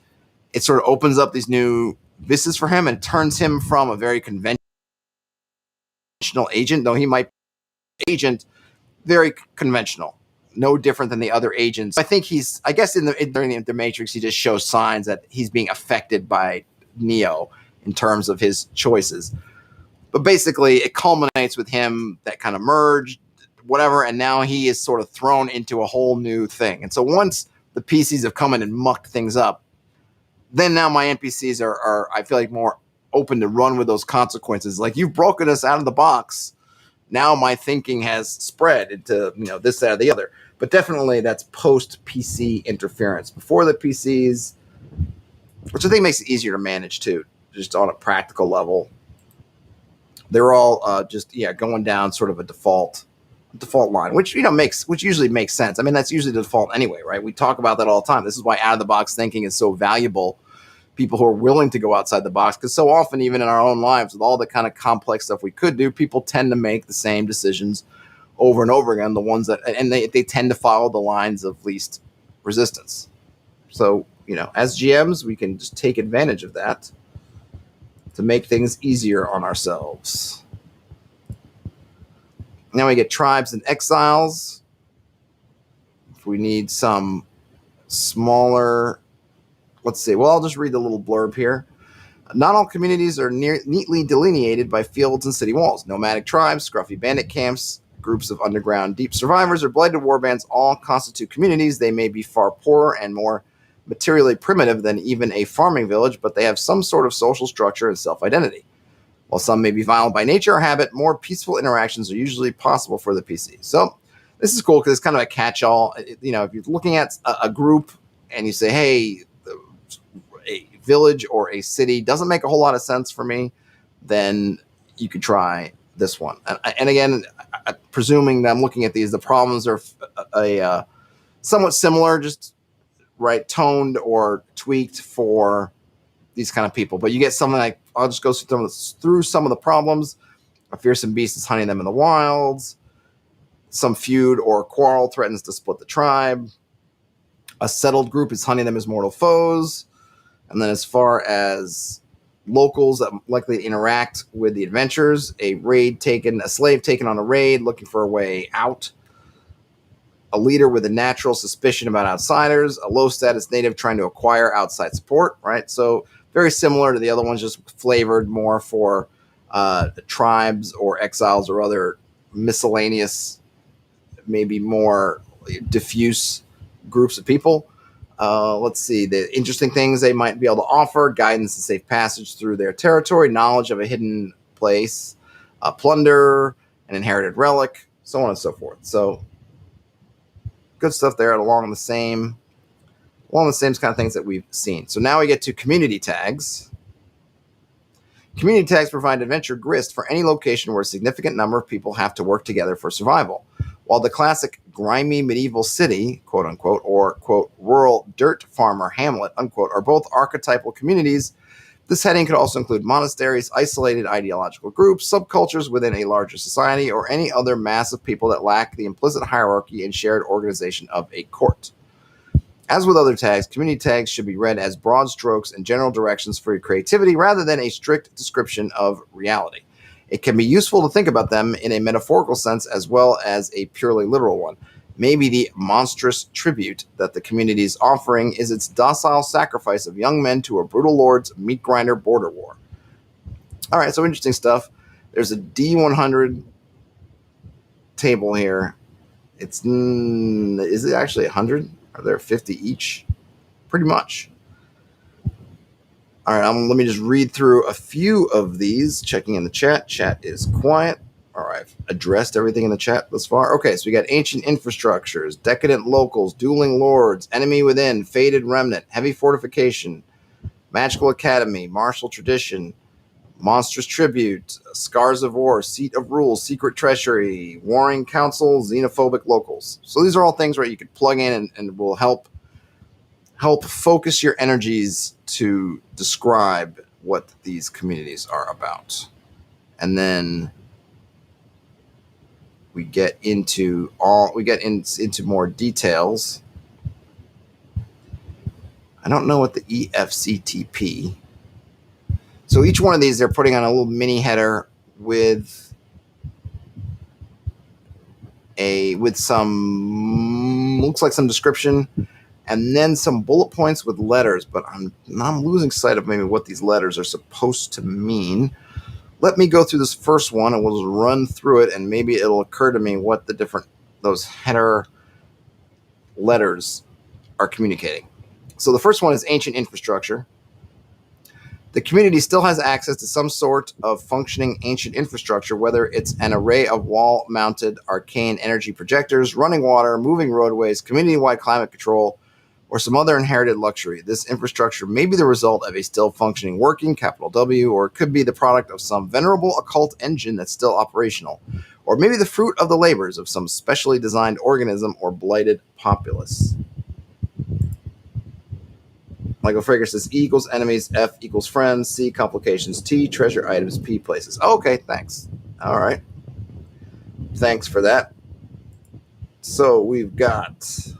it sort of opens up these new vistas for him and turns him from a very conventional agent, though he might be agent, very conventional, no different than the other agents. I think during the Matrix, he just shows signs that he's being affected by Neo in terms of his choices. But basically, it culminates with him that kind of merged, whatever, and now he is sort of thrown into a whole new thing. And so once the PCs have come in and mucked things up, then now my NPCs are I feel like, more open to run with those consequences. Like, you've broken us out of the box. Now my thinking has spread into, this, that, or the other. But definitely that's post-PC interference. Before the PCs, which I think makes it easier to manage too, just on a practical level. They're all going down sort of a default line, which usually makes sense. That's usually the default anyway, right? We talk about that all the time. This is why out of the box thinking is so valuable. People who are willing to go outside the box, because so often, even in our own lives, with all the kind of complex stuff we could do, people tend to make the same decisions over and over again. The ones they tend to follow the lines of least resistance. So as GMs, we can just take advantage of that to make things easier on ourselves. Now we get tribes and exiles. If we need some smaller, let's see. Well, I'll just read the little blurb here. Not all communities are neatly delineated by fields and city walls. Nomadic tribes, scruffy bandit camps, groups of underground deep survivors, or blighted warbands all constitute communities. They may be far poorer and more materially primitive than even a farming village, but they have some sort of social structure and self-identity. While some may be violent by nature or habit, more peaceful interactions are usually possible for the PC. So this is cool because it's kind of a catch-all. If you're looking at a group and you say, hey, village or a city doesn't make a whole lot of sense for me, then you could try this one. And again, presuming that I'm looking at these, the problems are somewhat similar, just right toned or tweaked for these kind of people. But you get something like, I'll just go through some of the problems. A fearsome beast is hunting them in the wilds. Some feud or quarrel threatens to split the tribe. A settled group is hunting them as mortal foes. And then as far as locals that likely interact with the adventurers, a slave taken on a raid looking for a way out. A leader with a natural suspicion about outsiders, a low-status native trying to acquire outside support, right? So very similar to the other ones, just flavored more for tribes or exiles or other miscellaneous, maybe more diffuse groups of people. Let's see, the interesting things they might be able to offer: guidance and safe passage through their territory, knowledge of a hidden place, plunder, an inherited relic, so on and so forth. So good stuff there, along the same kind of things that we've seen. So now we get to community tags. Community tags provide adventure grist for any location where a significant number of people have to work together for survival. While the classic grimy medieval city, quote unquote, or quote rural dirt farmer hamlet, unquote, are both archetypal communities, this heading could also include monasteries, isolated ideological groups, subcultures within a larger society, or any other mass of people that lack the implicit hierarchy and shared organization of a court. As with other tags, community tags should be read as broad strokes and general directions for your creativity rather than a strict description of reality. It can be useful to think about them in a metaphorical sense as well as a purely literal one. Maybe the monstrous tribute that the community is offering is its docile sacrifice of young men to a brutal lord's meat grinder border war. All right, so interesting stuff. There's a D100 table here. Is it actually 100? Are there 50 each? Pretty much. All right, let me just read through a few of these, checking in the chat. Chat is quiet. All right, I've addressed everything in the chat thus far. Okay, so we got ancient infrastructures, decadent locals, dueling lords, enemy within, faded remnant, heavy fortification, magical academy, martial tradition, monstrous tribute, scars of war, seat of rule, secret treachery, warring council, xenophobic locals. So these are all things where you could plug in and will help focus your energies to describe what these communities are about. And then we get into more details. I don't know what the EFCTP. So each one of these, they're putting on a little mini header with some, looks like some description, and then some bullet points with letters, but I'm losing sight of maybe what these letters are supposed to mean. Let me go through this first one and we'll just run through it, and maybe it'll occur to me what those header letters are communicating. So the first one is ancient infrastructure. The community still has access to some sort of functioning ancient infrastructure, whether it's an array of wall-mounted arcane energy projectors, running water, moving roadways, community-wide climate control, or some other inherited luxury. This infrastructure may be the result of a still functioning working, capital W, or it could be the product of some venerable occult engine that's still operational, or maybe the fruit of the labors of some specially designed organism or blighted populace. Michael Frager says E equals enemies, F equals friends, C complications, T treasure items, P places. Okay, thanks. All right. Thanks for that. So we've got,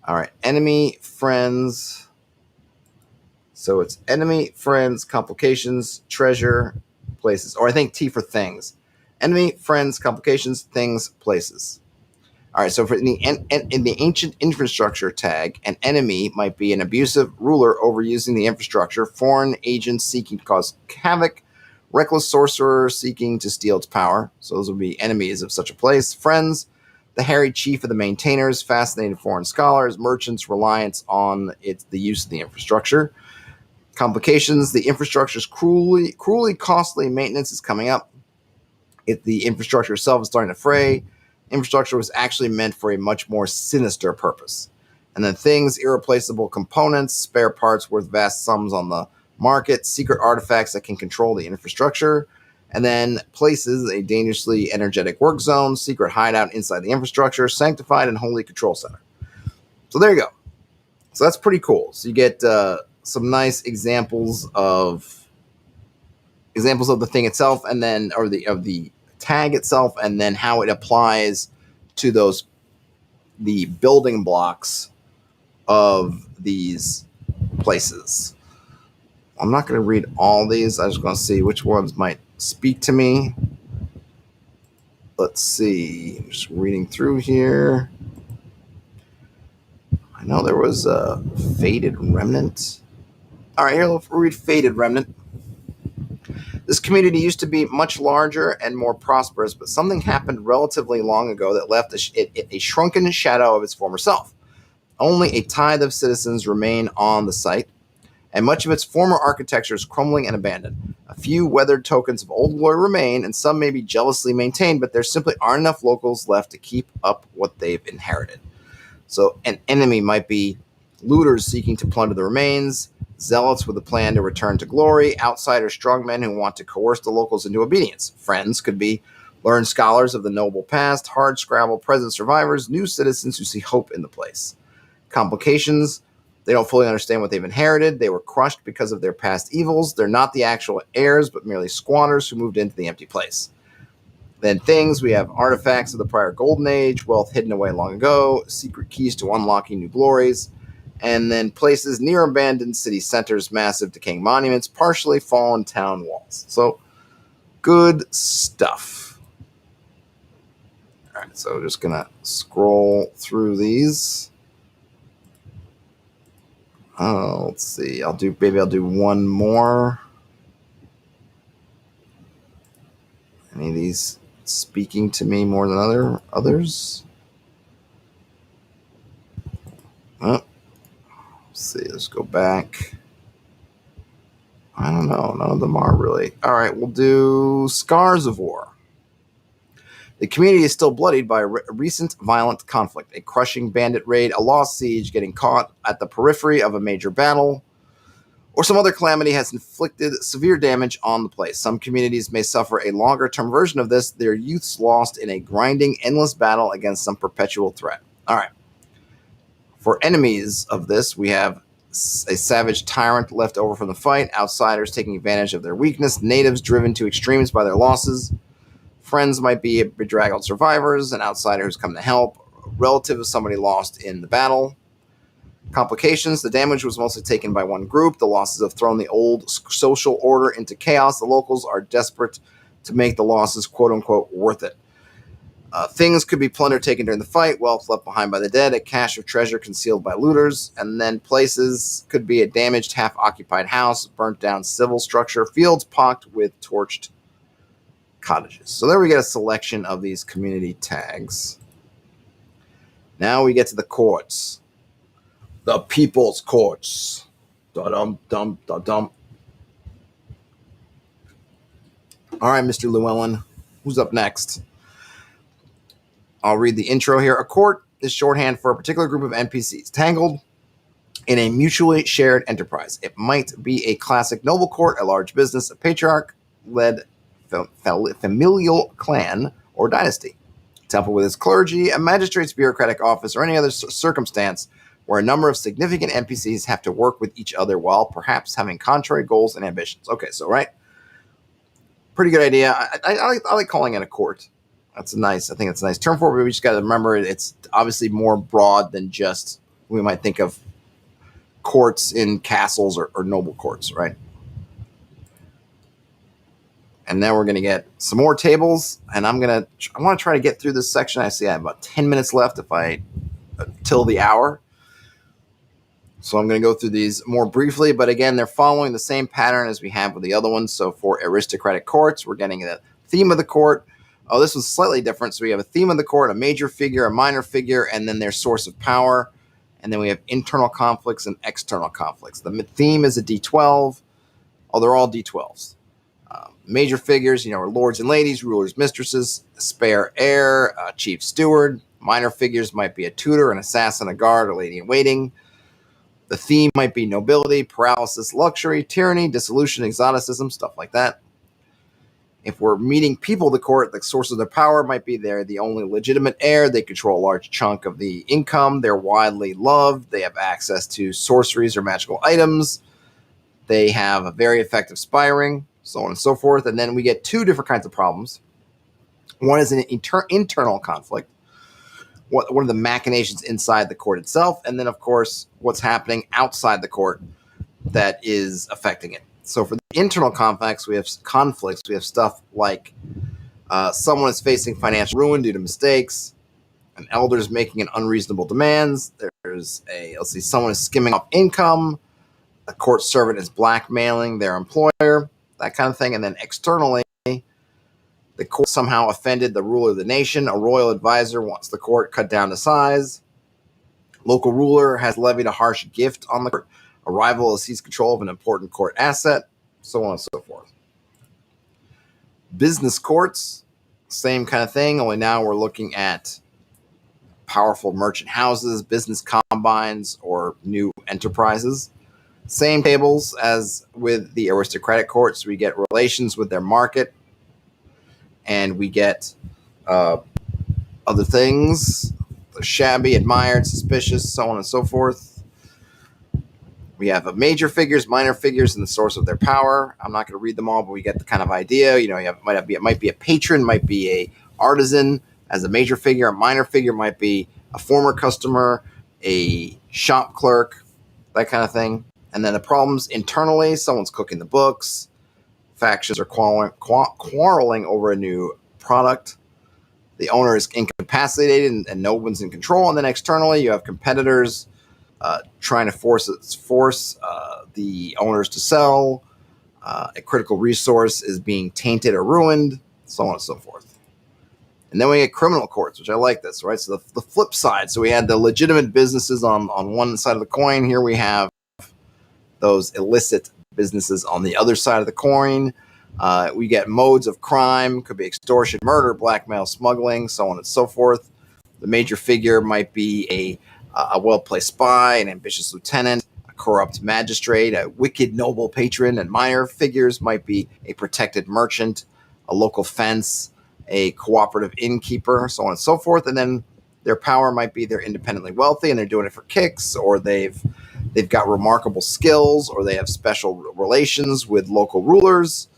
all right, enemy, friends. So it's enemy, friends, complications, treasure, places. Or I think T for things. Enemy, friends, complications, things, places. All right, so in the ancient infrastructure tag, an enemy might be an abusive ruler overusing the infrastructure, foreign agents seeking to cause havoc, reckless sorcerer seeking to steal its power. So those would be enemies of such a place. Friends, the harried chief of the maintainers, fascinated foreign scholars, merchants, reliance on the use of the infrastructure. Complications, the infrastructure is cruelly costly. Maintenance is coming up. The infrastructure itself is starting to fray. Infrastructure was actually meant for a much more sinister purpose. And then things, irreplaceable components, spare parts worth vast sums on the market, secret artifacts that can control the infrastructure. And then places, a dangerously energetic work zone, secret hideout inside the infrastructure, sanctified and holy control center. So there you go. So that's pretty cool. So you get some nice examples of the thing itself, and then of the tag itself, and then how it applies to the building blocks of these places. I'm not going to read all these. I'm just going to see which ones might speak to me. Let's see. I'm just reading through here. I know there was a Faded Remnant. All right, here, let's read Faded Remnant. This community used to be much larger and more prosperous, but something happened relatively long ago that left a shrunken shadow of its former self. Only a tithe of citizens remain on the site, and much of its former architecture is crumbling and abandoned. A few weathered tokens of old glory remain, and some may be jealously maintained, but there simply aren't enough locals left to keep up what they've inherited. So an enemy might be looters seeking to plunder the remains, zealots with a plan to return to glory, outsiders, strongmen who want to coerce the locals into obedience. Friends could be learned scholars of the noble past, hard scrabble present survivors, new citizens who see hope in the place. Complications: they don't fully understand what they've inherited. They were crushed because of their past evils. They're not the actual heirs, but merely squatters who moved into the empty place. Then things, we have artifacts of the prior golden age, wealth hidden away long ago, secret keys to unlocking new glories, and then places near abandoned city centers, massive decaying monuments, partially fallen town walls. So, good stuff. All right, so just going to scroll through these. Let's see. I'll do one more. Any of these speaking to me more than others? Let's see. Let's go back. I don't know. None of them are really. All right. We'll do Scars of War. The community is still bloodied by a recent violent conflict, a crushing bandit raid, a lost siege, getting caught at the periphery of a major battle, or some other calamity has inflicted severe damage on the place. Some communities may suffer a longer-term version of this, their youths lost in a grinding, endless battle against some perpetual threat. All right. For enemies of this, we have a savage tyrant left over from the fight, outsiders taking advantage of their weakness, natives driven to extremes by their losses. Friends might be bedraggled survivors, an outsider who's come to help, a relative of somebody lost in the battle. Complications: the damage was mostly taken by one group. The losses have thrown the old social order into chaos. The locals are desperate to make the losses, quote-unquote, worth it. Things could be plundered taken during the fight, wealth left behind by the dead, a cache of treasure concealed by looters, and then places could be a damaged, half-occupied house, burnt down civil structure, fields pocked with torched cottages. So there we get a selection of these community tags. Now we get to the courts. The People's Courts. Da-dum, dum, da-dum. All right, Mr. Llewellyn. Who's up next? I'll read the intro here. A court is shorthand for a particular group of NPCs tangled in a mutually shared enterprise. It might be a classic noble court, a large business, a patriarch-led familial clan or dynasty, a temple with its clergy, a magistrate's bureaucratic office, or any other circumstance where a number of significant NPCs have to work with each other while perhaps having contrary goals and ambitions. Okay, so right, pretty good idea. I like calling it a court. I think it's a nice term for it, but we just got to remember it's obviously more broad than just, we might think of courts in castles or noble courts, right? And then we're going to get some more tables, and I want to try to get through this section. I see I have about 10 minutes left till the hour. So I'm going to go through these more briefly, but again, they're following the same pattern as we have with the other ones. So for Aristocratic Courts, we're getting the theme of the court. Oh, this was slightly different. So we have a theme of the court, a major figure, a minor figure, and then their source of power. And then we have internal conflicts and external conflicts. The theme is a D12. Oh, they're all D12s. Major figures, are lords and ladies, rulers, mistresses, spare heir, chief steward. Minor figures might be a tutor, an assassin, a guard, a lady in waiting. The theme might be nobility, paralysis, luxury, tyranny, dissolution, exoticism, stuff like that. If we're meeting people of the court, the source of their power might be they're the only legitimate heir. They control a large chunk of the income. They're widely loved. They have access to sorceries or magical items. They have a very effective spying, so on and so forth. And then we get two different kinds of problems. One is an internal conflict. What are the machinations inside the court itself? And then, of course, what's happening outside the court that is affecting it. So for the internal conflicts, we have stuff like someone is facing financial ruin due to mistakes. An elder is making an unreasonable demands. There's someone is skimming off income. A court servant is blackmailing their employer, that kind of thing. And then externally, the court somehow offended the ruler of the nation. A royal advisor wants the court cut down to size. Local ruler has levied a harsh gift on the court. A rival has seized control of an important court asset, so on and so forth. Business courts, same kind of thing, only now we're looking at powerful merchant houses, business combines, or new enterprises. Same tables as with the aristocratic courts. We get relations with their market, and we get other things, shabby, admired, suspicious, so on and so forth. We have major figures, minor figures, and the source of their power. I'm not going to read them all, but we get the kind of idea. It might be a patron, might be a artisan as a major figure. A minor figure might be a former customer, a shop clerk, that kind of thing. And then the problems internally, someone's cooking the books, factions are quarreling over a new product. The owner is incapacitated and no one's in control. And then externally, you have competitors trying to force the owners to sell. A critical resource is being tainted or ruined, so on and so forth. And then we get criminal courts, which I like this, right? So the flip side. So we had the legitimate businesses on one side of the coin. Here we have those illicit businesses on the other side of the coin. We get modes of crime, could be extortion, murder, blackmail, smuggling, so on and so forth. The major figure might be a well-placed spy, an ambitious lieutenant, a corrupt magistrate, a wicked noble patron, and minor figures might be a protected merchant, a local fence, a cooperative innkeeper, so on and so forth. And then their power might be they're independently wealthy and they're doing it for kicks, or they've got remarkable skills, or they have special relations with local rulers.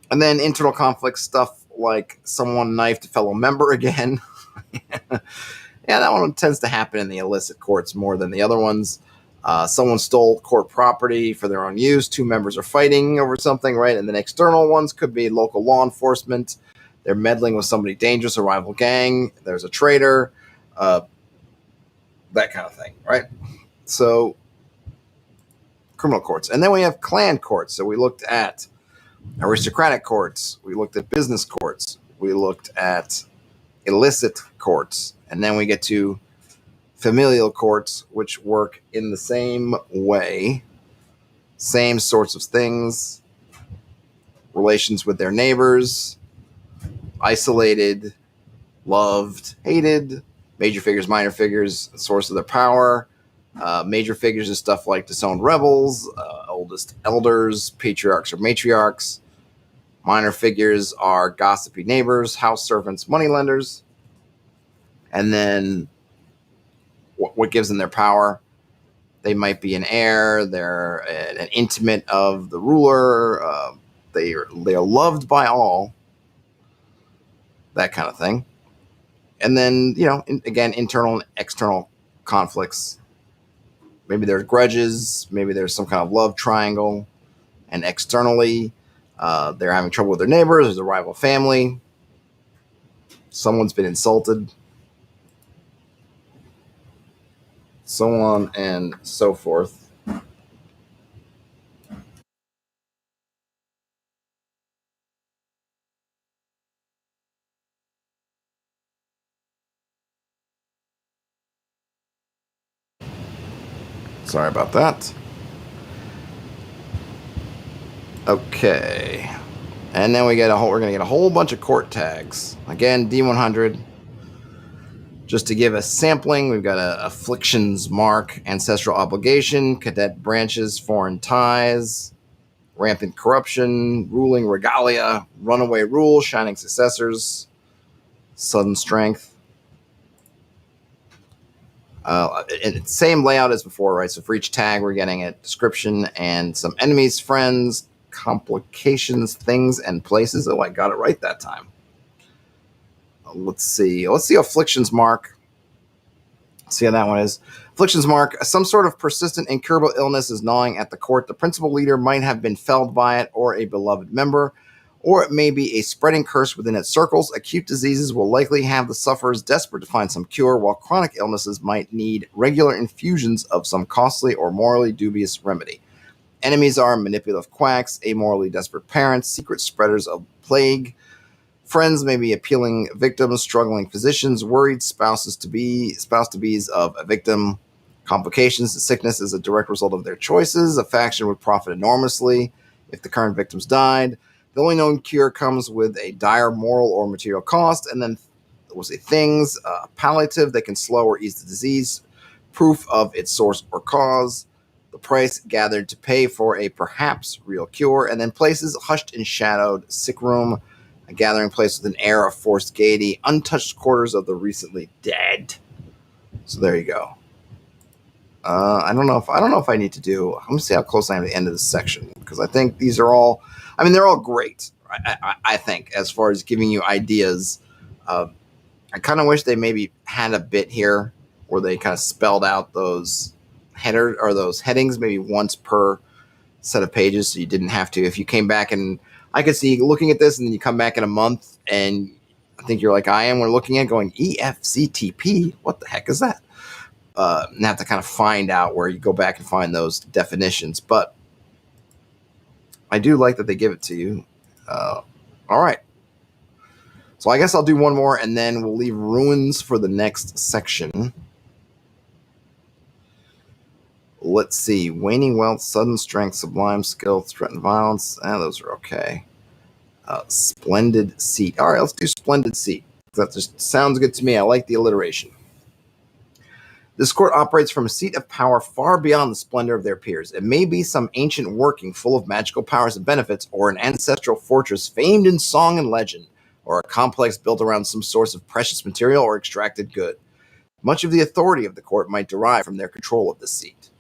And then internal conflict stuff like someone knifed a fellow member again. Yeah, that one tends to happen in the illicit courts more than the other ones. Someone stole court property for their own use. Two members are fighting over something, right? And then external ones could be local law enforcement. They're meddling with somebody dangerous, a rival gang. There's a traitor, that kind of thing, right? So criminal courts. And then we have clan courts. So we looked at aristocratic courts. We looked at business courts. We looked at illicit courts. And then we get to familial courts, which work in the same way, same sorts of things, relations with their neighbors, isolated, loved, hated, major figures, minor figures, source of their power. Major figures is stuff like disowned rebels, oldest elders, patriarchs or matriarchs. Minor figures are gossipy neighbors, house servants, moneylenders. And then what gives them their power? They might be an heir. They're an intimate of the ruler. They are loved by all. That kind of thing. And then, again, internal and external conflicts. Maybe there's grudges. Maybe there's some kind of love triangle. And externally, they're having trouble with their neighbors. There's a rival family. Someone's been insulted. So on and so forth. Sorry about that. Okay. And then we're going to get a whole bunch of court tags. Again, D100. Just to give a sampling, we've got a Afflictions Mark, Ancestral Obligation, Cadet Branches, Foreign Ties, Rampant Corruption, Ruling Regalia, Runaway Rule, Shining Successors, Sudden Strength. And same layout as before, right? So for each tag, we're getting a description and some enemies, friends, complications, things, and places. Oh, I got it right that time. Let's see Afflictions Mark. See how that one is. Afflictions Mark. Some sort of persistent, incurable illness is gnawing at the court. The principal leader might have been felled by it or a beloved member, or it may be a spreading curse within its circles. Acute diseases will likely have the sufferers desperate to find some cure, while chronic illnesses might need regular infusions of some costly or morally dubious remedy. Enemies are manipulative quacks, amorally desperate parents, secret spreaders of plague. Friends may be appealing victims, struggling physicians, worried spouse-to-be's of a victim. Complications, the sickness is a direct result of their choices. A faction would profit enormously if the current victims died. The only known cure comes with a dire moral or material cost. And then we'll say things, palliative that can slow or ease the disease, proof of its source or cause, the price gathered to pay for a perhaps real cure, and then places, hushed and shadowed, sick room, a gathering place with an air of forced gaiety, untouched quarters of the recently dead. So there you go. I don't know if I need to do. I'm gonna see how close I am to the end of this section, because I think these are all. I mean, they're all great. I think, as far as giving you ideas. I kind of wish they maybe had a bit here where they kind of spelled out those headers or those headings maybe once per set of pages, so you didn't have to. If you came back, and I could see looking at this, and then you come back in a month, and I think you're like I am. We're looking at going EFCTP. What the heck is that? And have to kind of find out where you go back and find those definitions. But I do like that they give it to you. All right. So I guess I'll do one more, and then we'll leave ruins for the next section. Let's see. Waning wealth, sudden strength, sublime skill, threatened violence. Those are okay. Splendid seat. All right, let's do splendid seat. That just sounds good to me. I like the alliteration. This court operates from a seat of power far beyond the splendor of their peers. It may be some ancient working full of magical powers and benefits, or an ancestral fortress famed in song and legend, or a complex built around some source of precious material or extracted good. Much of the authority of the court might derive from their control of the seat.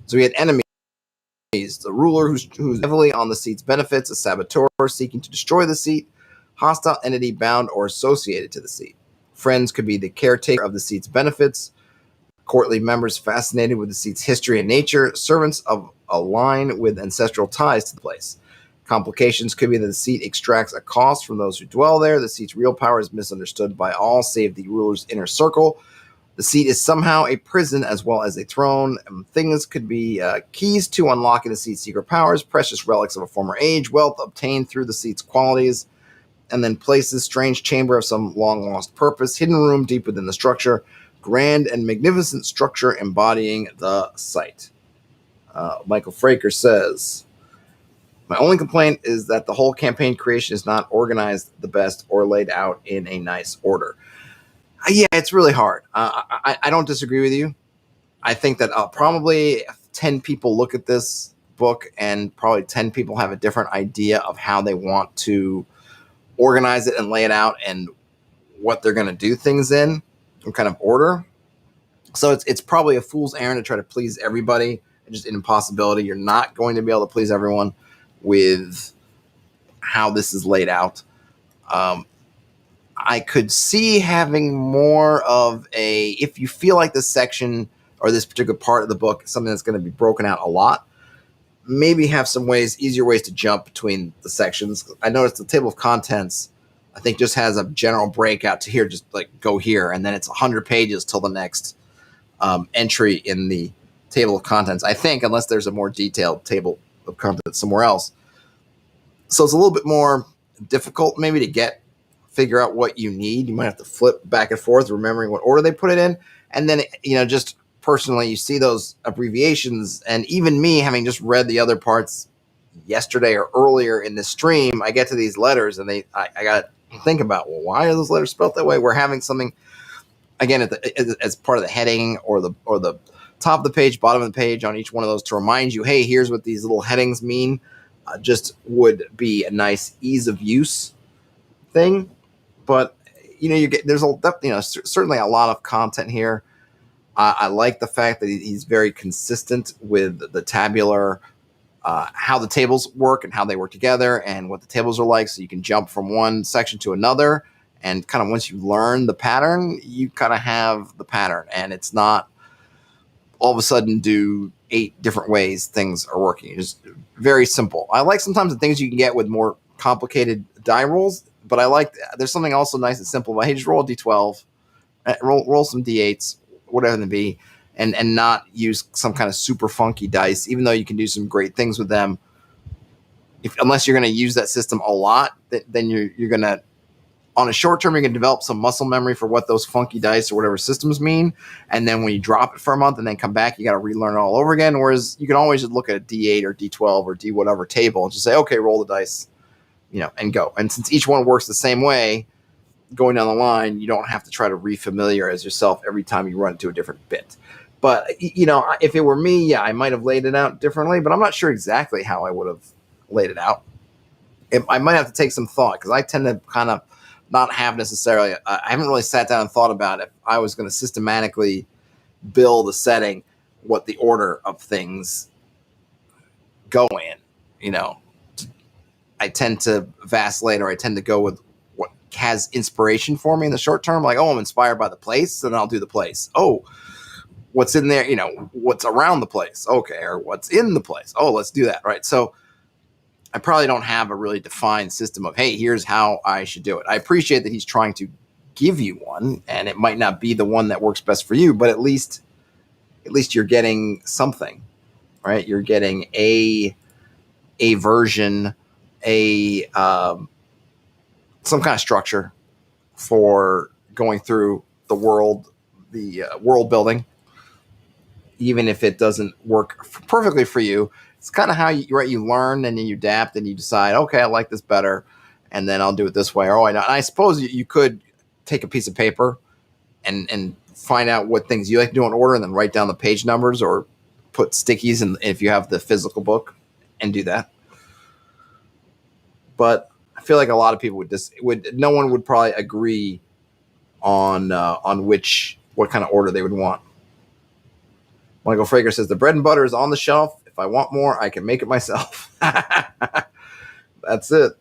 So we had enemies, the ruler who's heavily on the seat's benefits, a saboteur seeking to destroy the seat, hostile entity bound or associated to the seat. Friends could be the caretaker of the seat's benefits, courtly members fascinated with the seat's history and nature, servants of a line with ancestral ties to the place. Complications could be that the seat extracts a cost from those who dwell there. The seat's real power is misunderstood by all save the ruler's inner circle. The seat is somehow a prison as well as a throne. Things could be keys to unlocking the seat's secret powers, precious relics of a former age, wealth obtained through the seat's qualities, and then places, strange chamber of some long-lost purpose, hidden room deep within the structure, grand and magnificent structure embodying the site. Michael Fraker says, my only complaint is that the whole campaign creation is not organized the best or laid out in a nice order. Yeah, it's really hard. I don't disagree with you. I think that probably 10 people look at this book and probably 10 people have a different idea of how they want to organize it and lay it out and what they're going to do things in kind of order. So it's probably a fool's errand to try to please everybody. It's just an impossibility. You're not going to be able to please everyone with how this is laid out. I could see having more of a, if you feel like this section or this particular part of the book is something that's going to be broken out a lot, maybe have some easier ways to jump between the sections. I noticed the table of contents, I think, just has a general breakout to here, just like go here, and then it's 100 pages till the next entry in the table of contents, I think, unless there's a more detailed table of contents somewhere else. So it's a little bit more difficult maybe to figure out what you need. You might have to flip back and forth, remembering what order they put it in. And then, just personally, you see those abbreviations, and even me, having just read the other parts, yesterday or earlier in the stream, I get to these letters and I got to think about, well, why are those letters spelled that way? We're having something again as part of the heading or the top of the page, bottom of the page on each one of those to remind you, hey, here's what these little headings mean. Just would be a nice ease of use thing. But there's certainly a lot of content here. I like the fact that he's very consistent with the tabular, how the tables work and how they work together and what the tables are like, so you can jump from one section to another. And kind of once you learn the pattern, you kind of have the pattern, and it's not all of a sudden do 8 different ways things are working. It's just very simple. I like sometimes the things you can get with more complicated die rolls, but I like there's something also nice and simple. Hey, just roll a d12, roll some d8s, whatever it may be, and not use some kind of super funky dice, even though you can do some great things with them. Unless you're going to use that system a lot, then you're going to, on a short term, you're going to develop some muscle memory for what those funky dice or whatever systems mean. And then when you drop it for a month and then come back, you got to relearn it all over again. Whereas you can always just look at a D8 or D12 or D whatever table and just say, okay, roll the dice, and go. And since each one works the same way, going down the line, you don't have to try to refamiliarize yourself every time you run into a different bit. But, if it were me, I might have laid it out differently, but I'm not sure exactly how I would have laid it out. I might have to take some thought, because I tend to kind of not have necessarily, I haven't really sat down and thought about if I was going to systematically build a setting, what the order of things go in. I tend to vacillate, or I tend to go with what has inspiration for me in the short term. Like, I'm inspired by the place, then I'll do the place. Oh, what's in there, what's around the place. Okay. Or what's in the place. Oh, let's do that. Right. So I probably don't have a really defined system of, hey, here's how I should do it. I appreciate that he's trying to give you one, and it might not be the one that works best for you, but at least you're getting something, right? You're getting a version, some kind of structure for going through the world building, even if it doesn't work perfectly for you. It's kind of how you learn, and then you adapt, and you decide, okay, I like this better, and then I'll do it this way. Or I suppose you could take a piece of paper and find out what things you like to do in order, and then write down the page numbers, or put stickies in if you have the physical book, and do that. But I feel like a lot of people no one would probably agree on what kind of order they would want. Michael Frager says the bread and butter is on the shelf. If I want more, I can make it myself. That's it.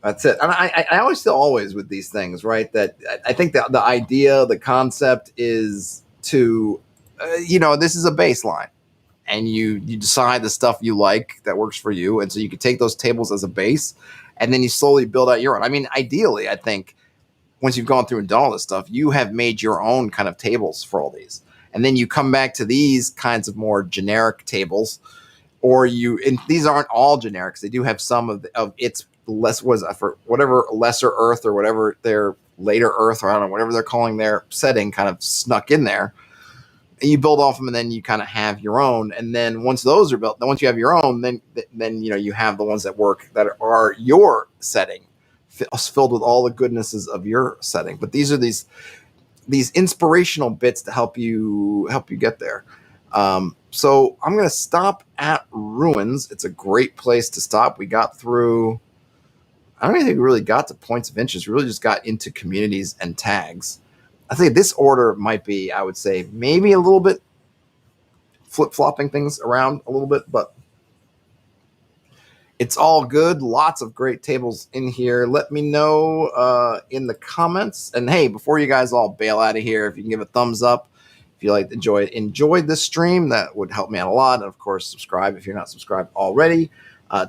And I always feel with these things, right? That I think that the idea, the concept is to, this is a baseline, and you decide the stuff you like that works for you. And so you can take those tables as a base, and then you slowly build out your own. I mean, ideally, I think once you've gone through and done all this stuff, you have made your own kind of tables for all these. And then you come back to these kinds of more generic tables, and these aren't all generics. They do have some of its less, for whatever lesser Earth or whatever their later Earth, or I don't know, whatever they're calling their setting, kind of snuck in there. And you build off them, and then you kind of have your own. And then once those are built, once you have your own, then you have the ones that work, that are your setting, filled with all the goodnesses of your setting. But these are these inspirational bits to help you get there. So I'm going to stop at Ruins. It's a great place to stop. We got through, I don't even think we really got to points of interest. We really just got into communities and tags. I think this order might be, I would say, maybe a little bit flip-flopping things around a little bit, but it's all good. Lots of great tables in here. Let me know in the comments. And hey, before you guys all bail out of here, if you can give a thumbs up, if you like enjoyed this stream, that would help me out a lot. And of course, subscribe if you're not subscribed already.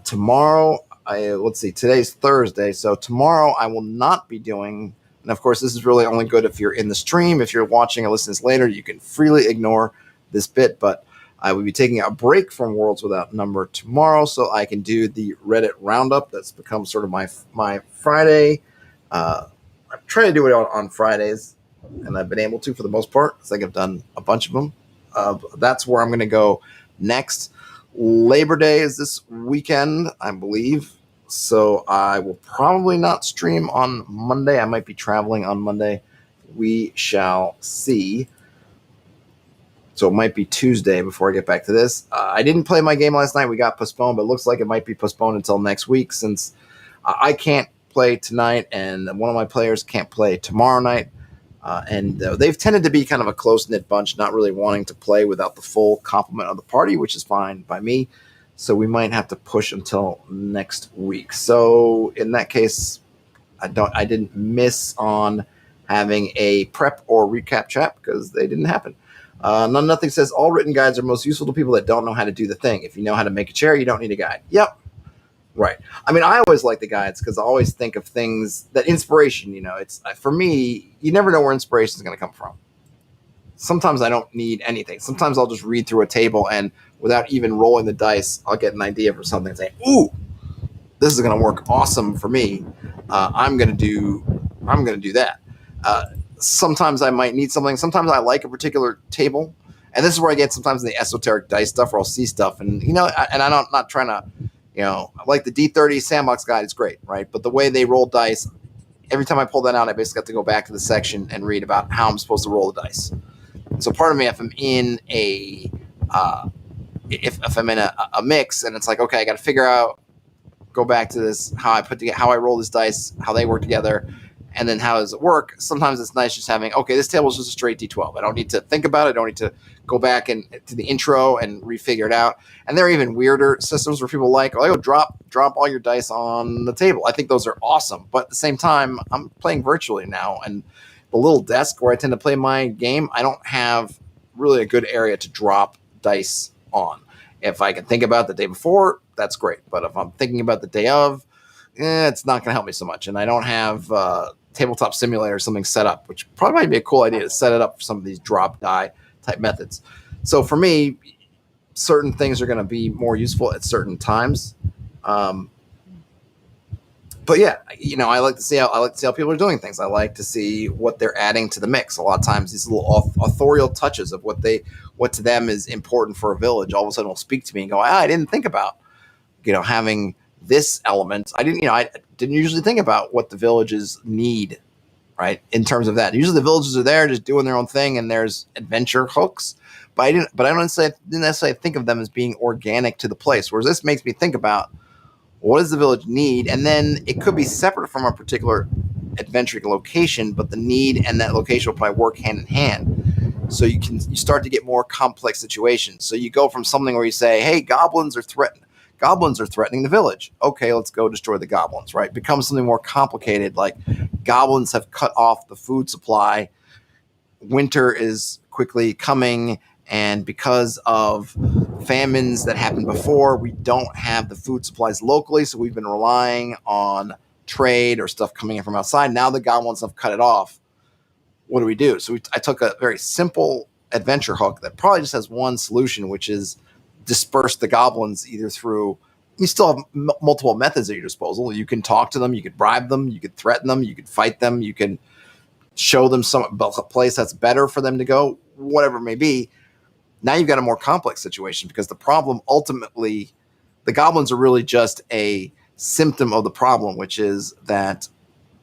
Tomorrow, let's see, today's Thursday. So tomorrow I will not be doing, and of course, this is really only good if you're in the stream. If you're watching or listening to this later, you can freely ignore this bit, but I will be taking a break from Worlds Without Number tomorrow, so I can do the Reddit roundup. That's become sort of my Friday. I'm trying to do it on Fridays, and I've been able to for the most part. I think I've done a bunch of them. That's where I'm going to go next. Labor Day is this weekend, I believe. So I will probably not stream on Monday. I might be traveling on Monday. We shall see. So it might be Tuesday before I get back to this. I didn't play my game last night. We got postponed, but it looks like it might be postponed until next week since I can't play tonight and one of my players can't play tomorrow night. And they've tended to be kind of a close-knit bunch, not really wanting to play without the full complement of the party, which is fine by me. So we might have to push until next week. So in that case, I didn't miss on having a prep or recap chat because they didn't happen. Nothing says all written guides are most useful to people that don't know how to do the thing. If you know how to make a chair, you don't need a guide. Yep. Right. I mean, I always like the guides because I always think of things that inspiration, it's for me, you never know where inspiration is going to come from. Sometimes I don't need anything. Sometimes I'll just read through a table and without even rolling the dice, I'll get an idea for something and say, ooh, this is going to work awesome for me. I'm going to do that. Sometimes I might need something. Sometimes I like a particular table. And this is where I get sometimes the esoteric dice stuff where I'll see stuff. And, I'm not trying to, like the D30 sandbox guide is great, right? But the way they roll dice, every time I pull that out, I basically have to go back to the section and read about how I'm supposed to roll the dice. So part of me, if I'm in if I'm in a mix and it's like, okay, I got to figure out, go back to this, how I roll this dice, how they work together, and then how does it work? Sometimes it's nice just having, okay, this table is just a straight D12. I don't need to think about it. I don't need to go back and to the intro and refigure it out. And there are even weirder systems where people like, drop all your dice on the table. I think those are awesome. But at the same time, I'm playing virtually now. And the little desk where I tend to play my game, I don't have really a good area to drop dice on. If I can think about the day before, that's great. But if I'm thinking about the day of, it's not going to help me so much. And I don't have Tabletop Simulator or something set up, which probably might be a cool idea to set it up for some of these drop die type methods. So for me, certain things are going to be more useful at certain times. But yeah, I like to see how people are doing things. I like to see what they're adding to the mix. A lot of times, these little authorial touches of what to them is important for a village, all of a sudden will speak to me and go, I didn't think about, having this element. I didn't usually think about what the villages need, right? In terms of that, usually the villages are there just doing their own thing, and there's adventure hooks. But I didn't necessarily think of them as being organic to the place. Whereas this makes me think about, what does the village need? And then it could be separate from a particular adventuring location, but the need and that location will probably work hand in hand. So you start to get more complex situations. So you go from something where you say, hey, goblins are threatening the village. Okay, let's go destroy the goblins, right? Becomes something more complicated, like goblins have cut off the food supply. Winter is quickly coming, and because of famines that happened before, we don't have the food supplies locally, so we've been relying on trade or stuff coming in from outside. Now the goblins have cut it off. What do we do? So I took a very simple adventure hook that probably just has one solution, which is disperse the goblins either through, you still have multiple methods at your disposal. You can talk to them, you could bribe them, you could threaten them, you could fight them, you can show them a place that's better for them to go, whatever it may be. Now you've got a more complex situation because the problem ultimately, the goblins are really just a symptom of the problem, which is that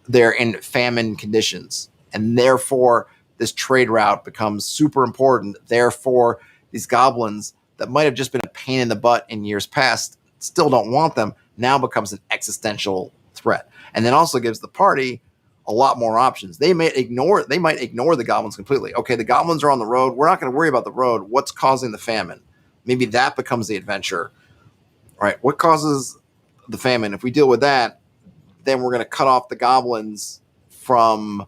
they're in famine conditions. And therefore, this trade route becomes super important. Therefore, these goblins that might have just been a pain in the butt in years past, still don't want them, now becomes an existential threat. And then also gives the party a lot more options. They might ignore the goblins completely. Okay, the goblins are on the road. We're not going to worry about the road. What's causing the famine? Maybe that becomes the adventure. All right, what causes the famine? If we deal with that, then we're going to cut off the goblins from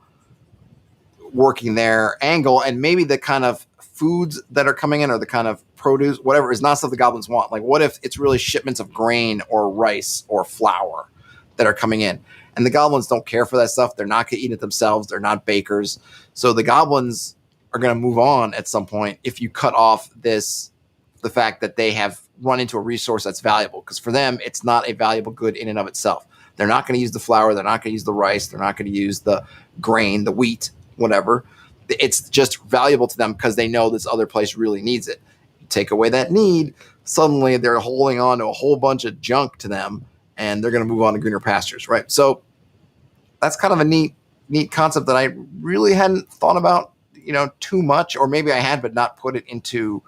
working their angle, and maybe the kind of foods that are coming in or the kind of produce, whatever, is not stuff the goblins want. Like, what if it's really shipments of grain or rice or flour that are coming in? And the goblins don't care for that stuff. They're not going to eat it themselves. They're not bakers. So the goblins are going to move on at some point if you cut off the fact that they have run into a resource that's valuable. Because for them, it's not a valuable good in and of itself. They're not going to use the flour. They're not going to use the rice. They're not going to use the grain, the wheat, whatever. It's just valuable to them because they know this other place really needs it. You take away that need, suddenly they're holding on to a whole bunch of junk to them, and they're going to move on to greener pastures, right? So that's kind of a neat concept that I really hadn't thought about, too much, or maybe I had, but not put it into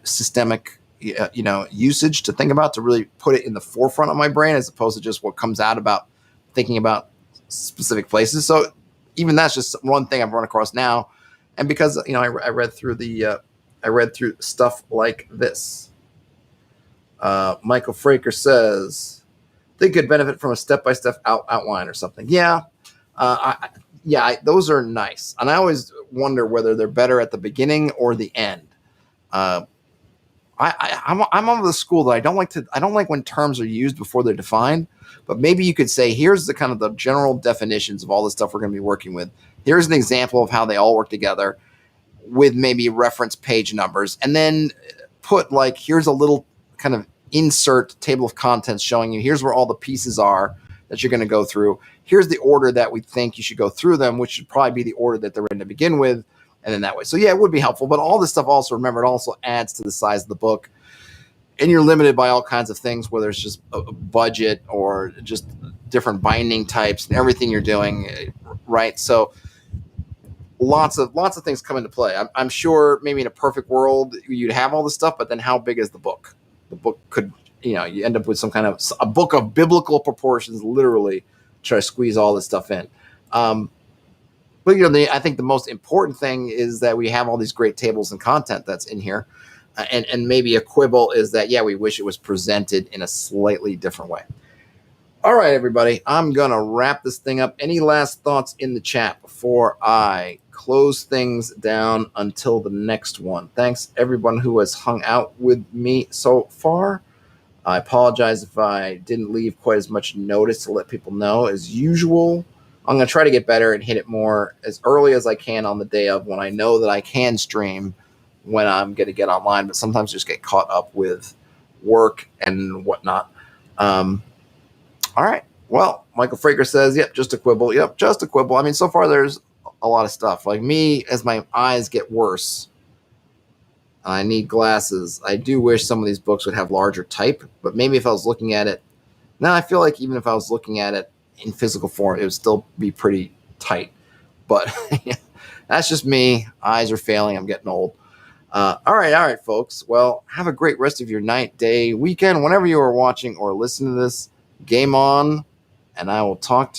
systemic, usage to think about, to really put it in the forefront of my brain, as opposed to just what comes out about thinking about specific places. So even that's just one thing I've run across now. And because, I read through stuff like this. Michael Fraker says they could benefit from a step-by-step outline or something. Yeah. Those are nice. And I always wonder whether they're better at the beginning or the end. I'm of the school that I don't like when terms are used before they're defined, but maybe you could say, here's the kind of the general definitions of all the stuff we're going to be working with. Here's an example of how they all work together with maybe reference page numbers, and then put here's a little kind of insert table of contents showing you here's where all the pieces are that you're going to go through. Here's the order that we think you should go through them, which should probably be the order that they're in to begin with. And then that way. So yeah, it would be helpful, but all this stuff also, remember, it also adds to the size of the book, and you're limited by all kinds of things, whether it's just a budget or just different binding types and everything you're doing, right? So lots of things come into play. I'm sure maybe in a perfect world you'd have all this stuff, but then how big is the book? The book could, you end up with some kind of a book of biblical proportions, literally try to squeeze all this stuff in. But I think the most important thing is that we have all these great tables and content that's in here, and maybe a quibble is that we wish it was presented in a slightly different way. All right, everybody, I'm gonna wrap this thing up. Any last thoughts in the chat before I close things down until the next one? Thanks everyone who has hung out with me so far. I apologize if I didn't leave quite as much notice to let people know as usual. I'm going to try to get better and hit it more as early as I can on the day of, when I know that I can stream when I'm going to get online, but sometimes just get caught up with work and whatnot. All right. Well, Michael Fraker says, yep, just a quibble. Yep, just a quibble. I mean, so far there's a lot of stuff. Like me, as my eyes get worse, I need glasses. I do wish some of these books would have larger type, but maybe if I was looking at it, now I feel like even if I was looking at it in physical form, it would still be pretty tight. But that's just me. Eyes are failing. I'm getting old. All right, folks. Well, have a great rest of your night, day, weekend, whenever you are watching or listening to this. Game on, and I will talk to you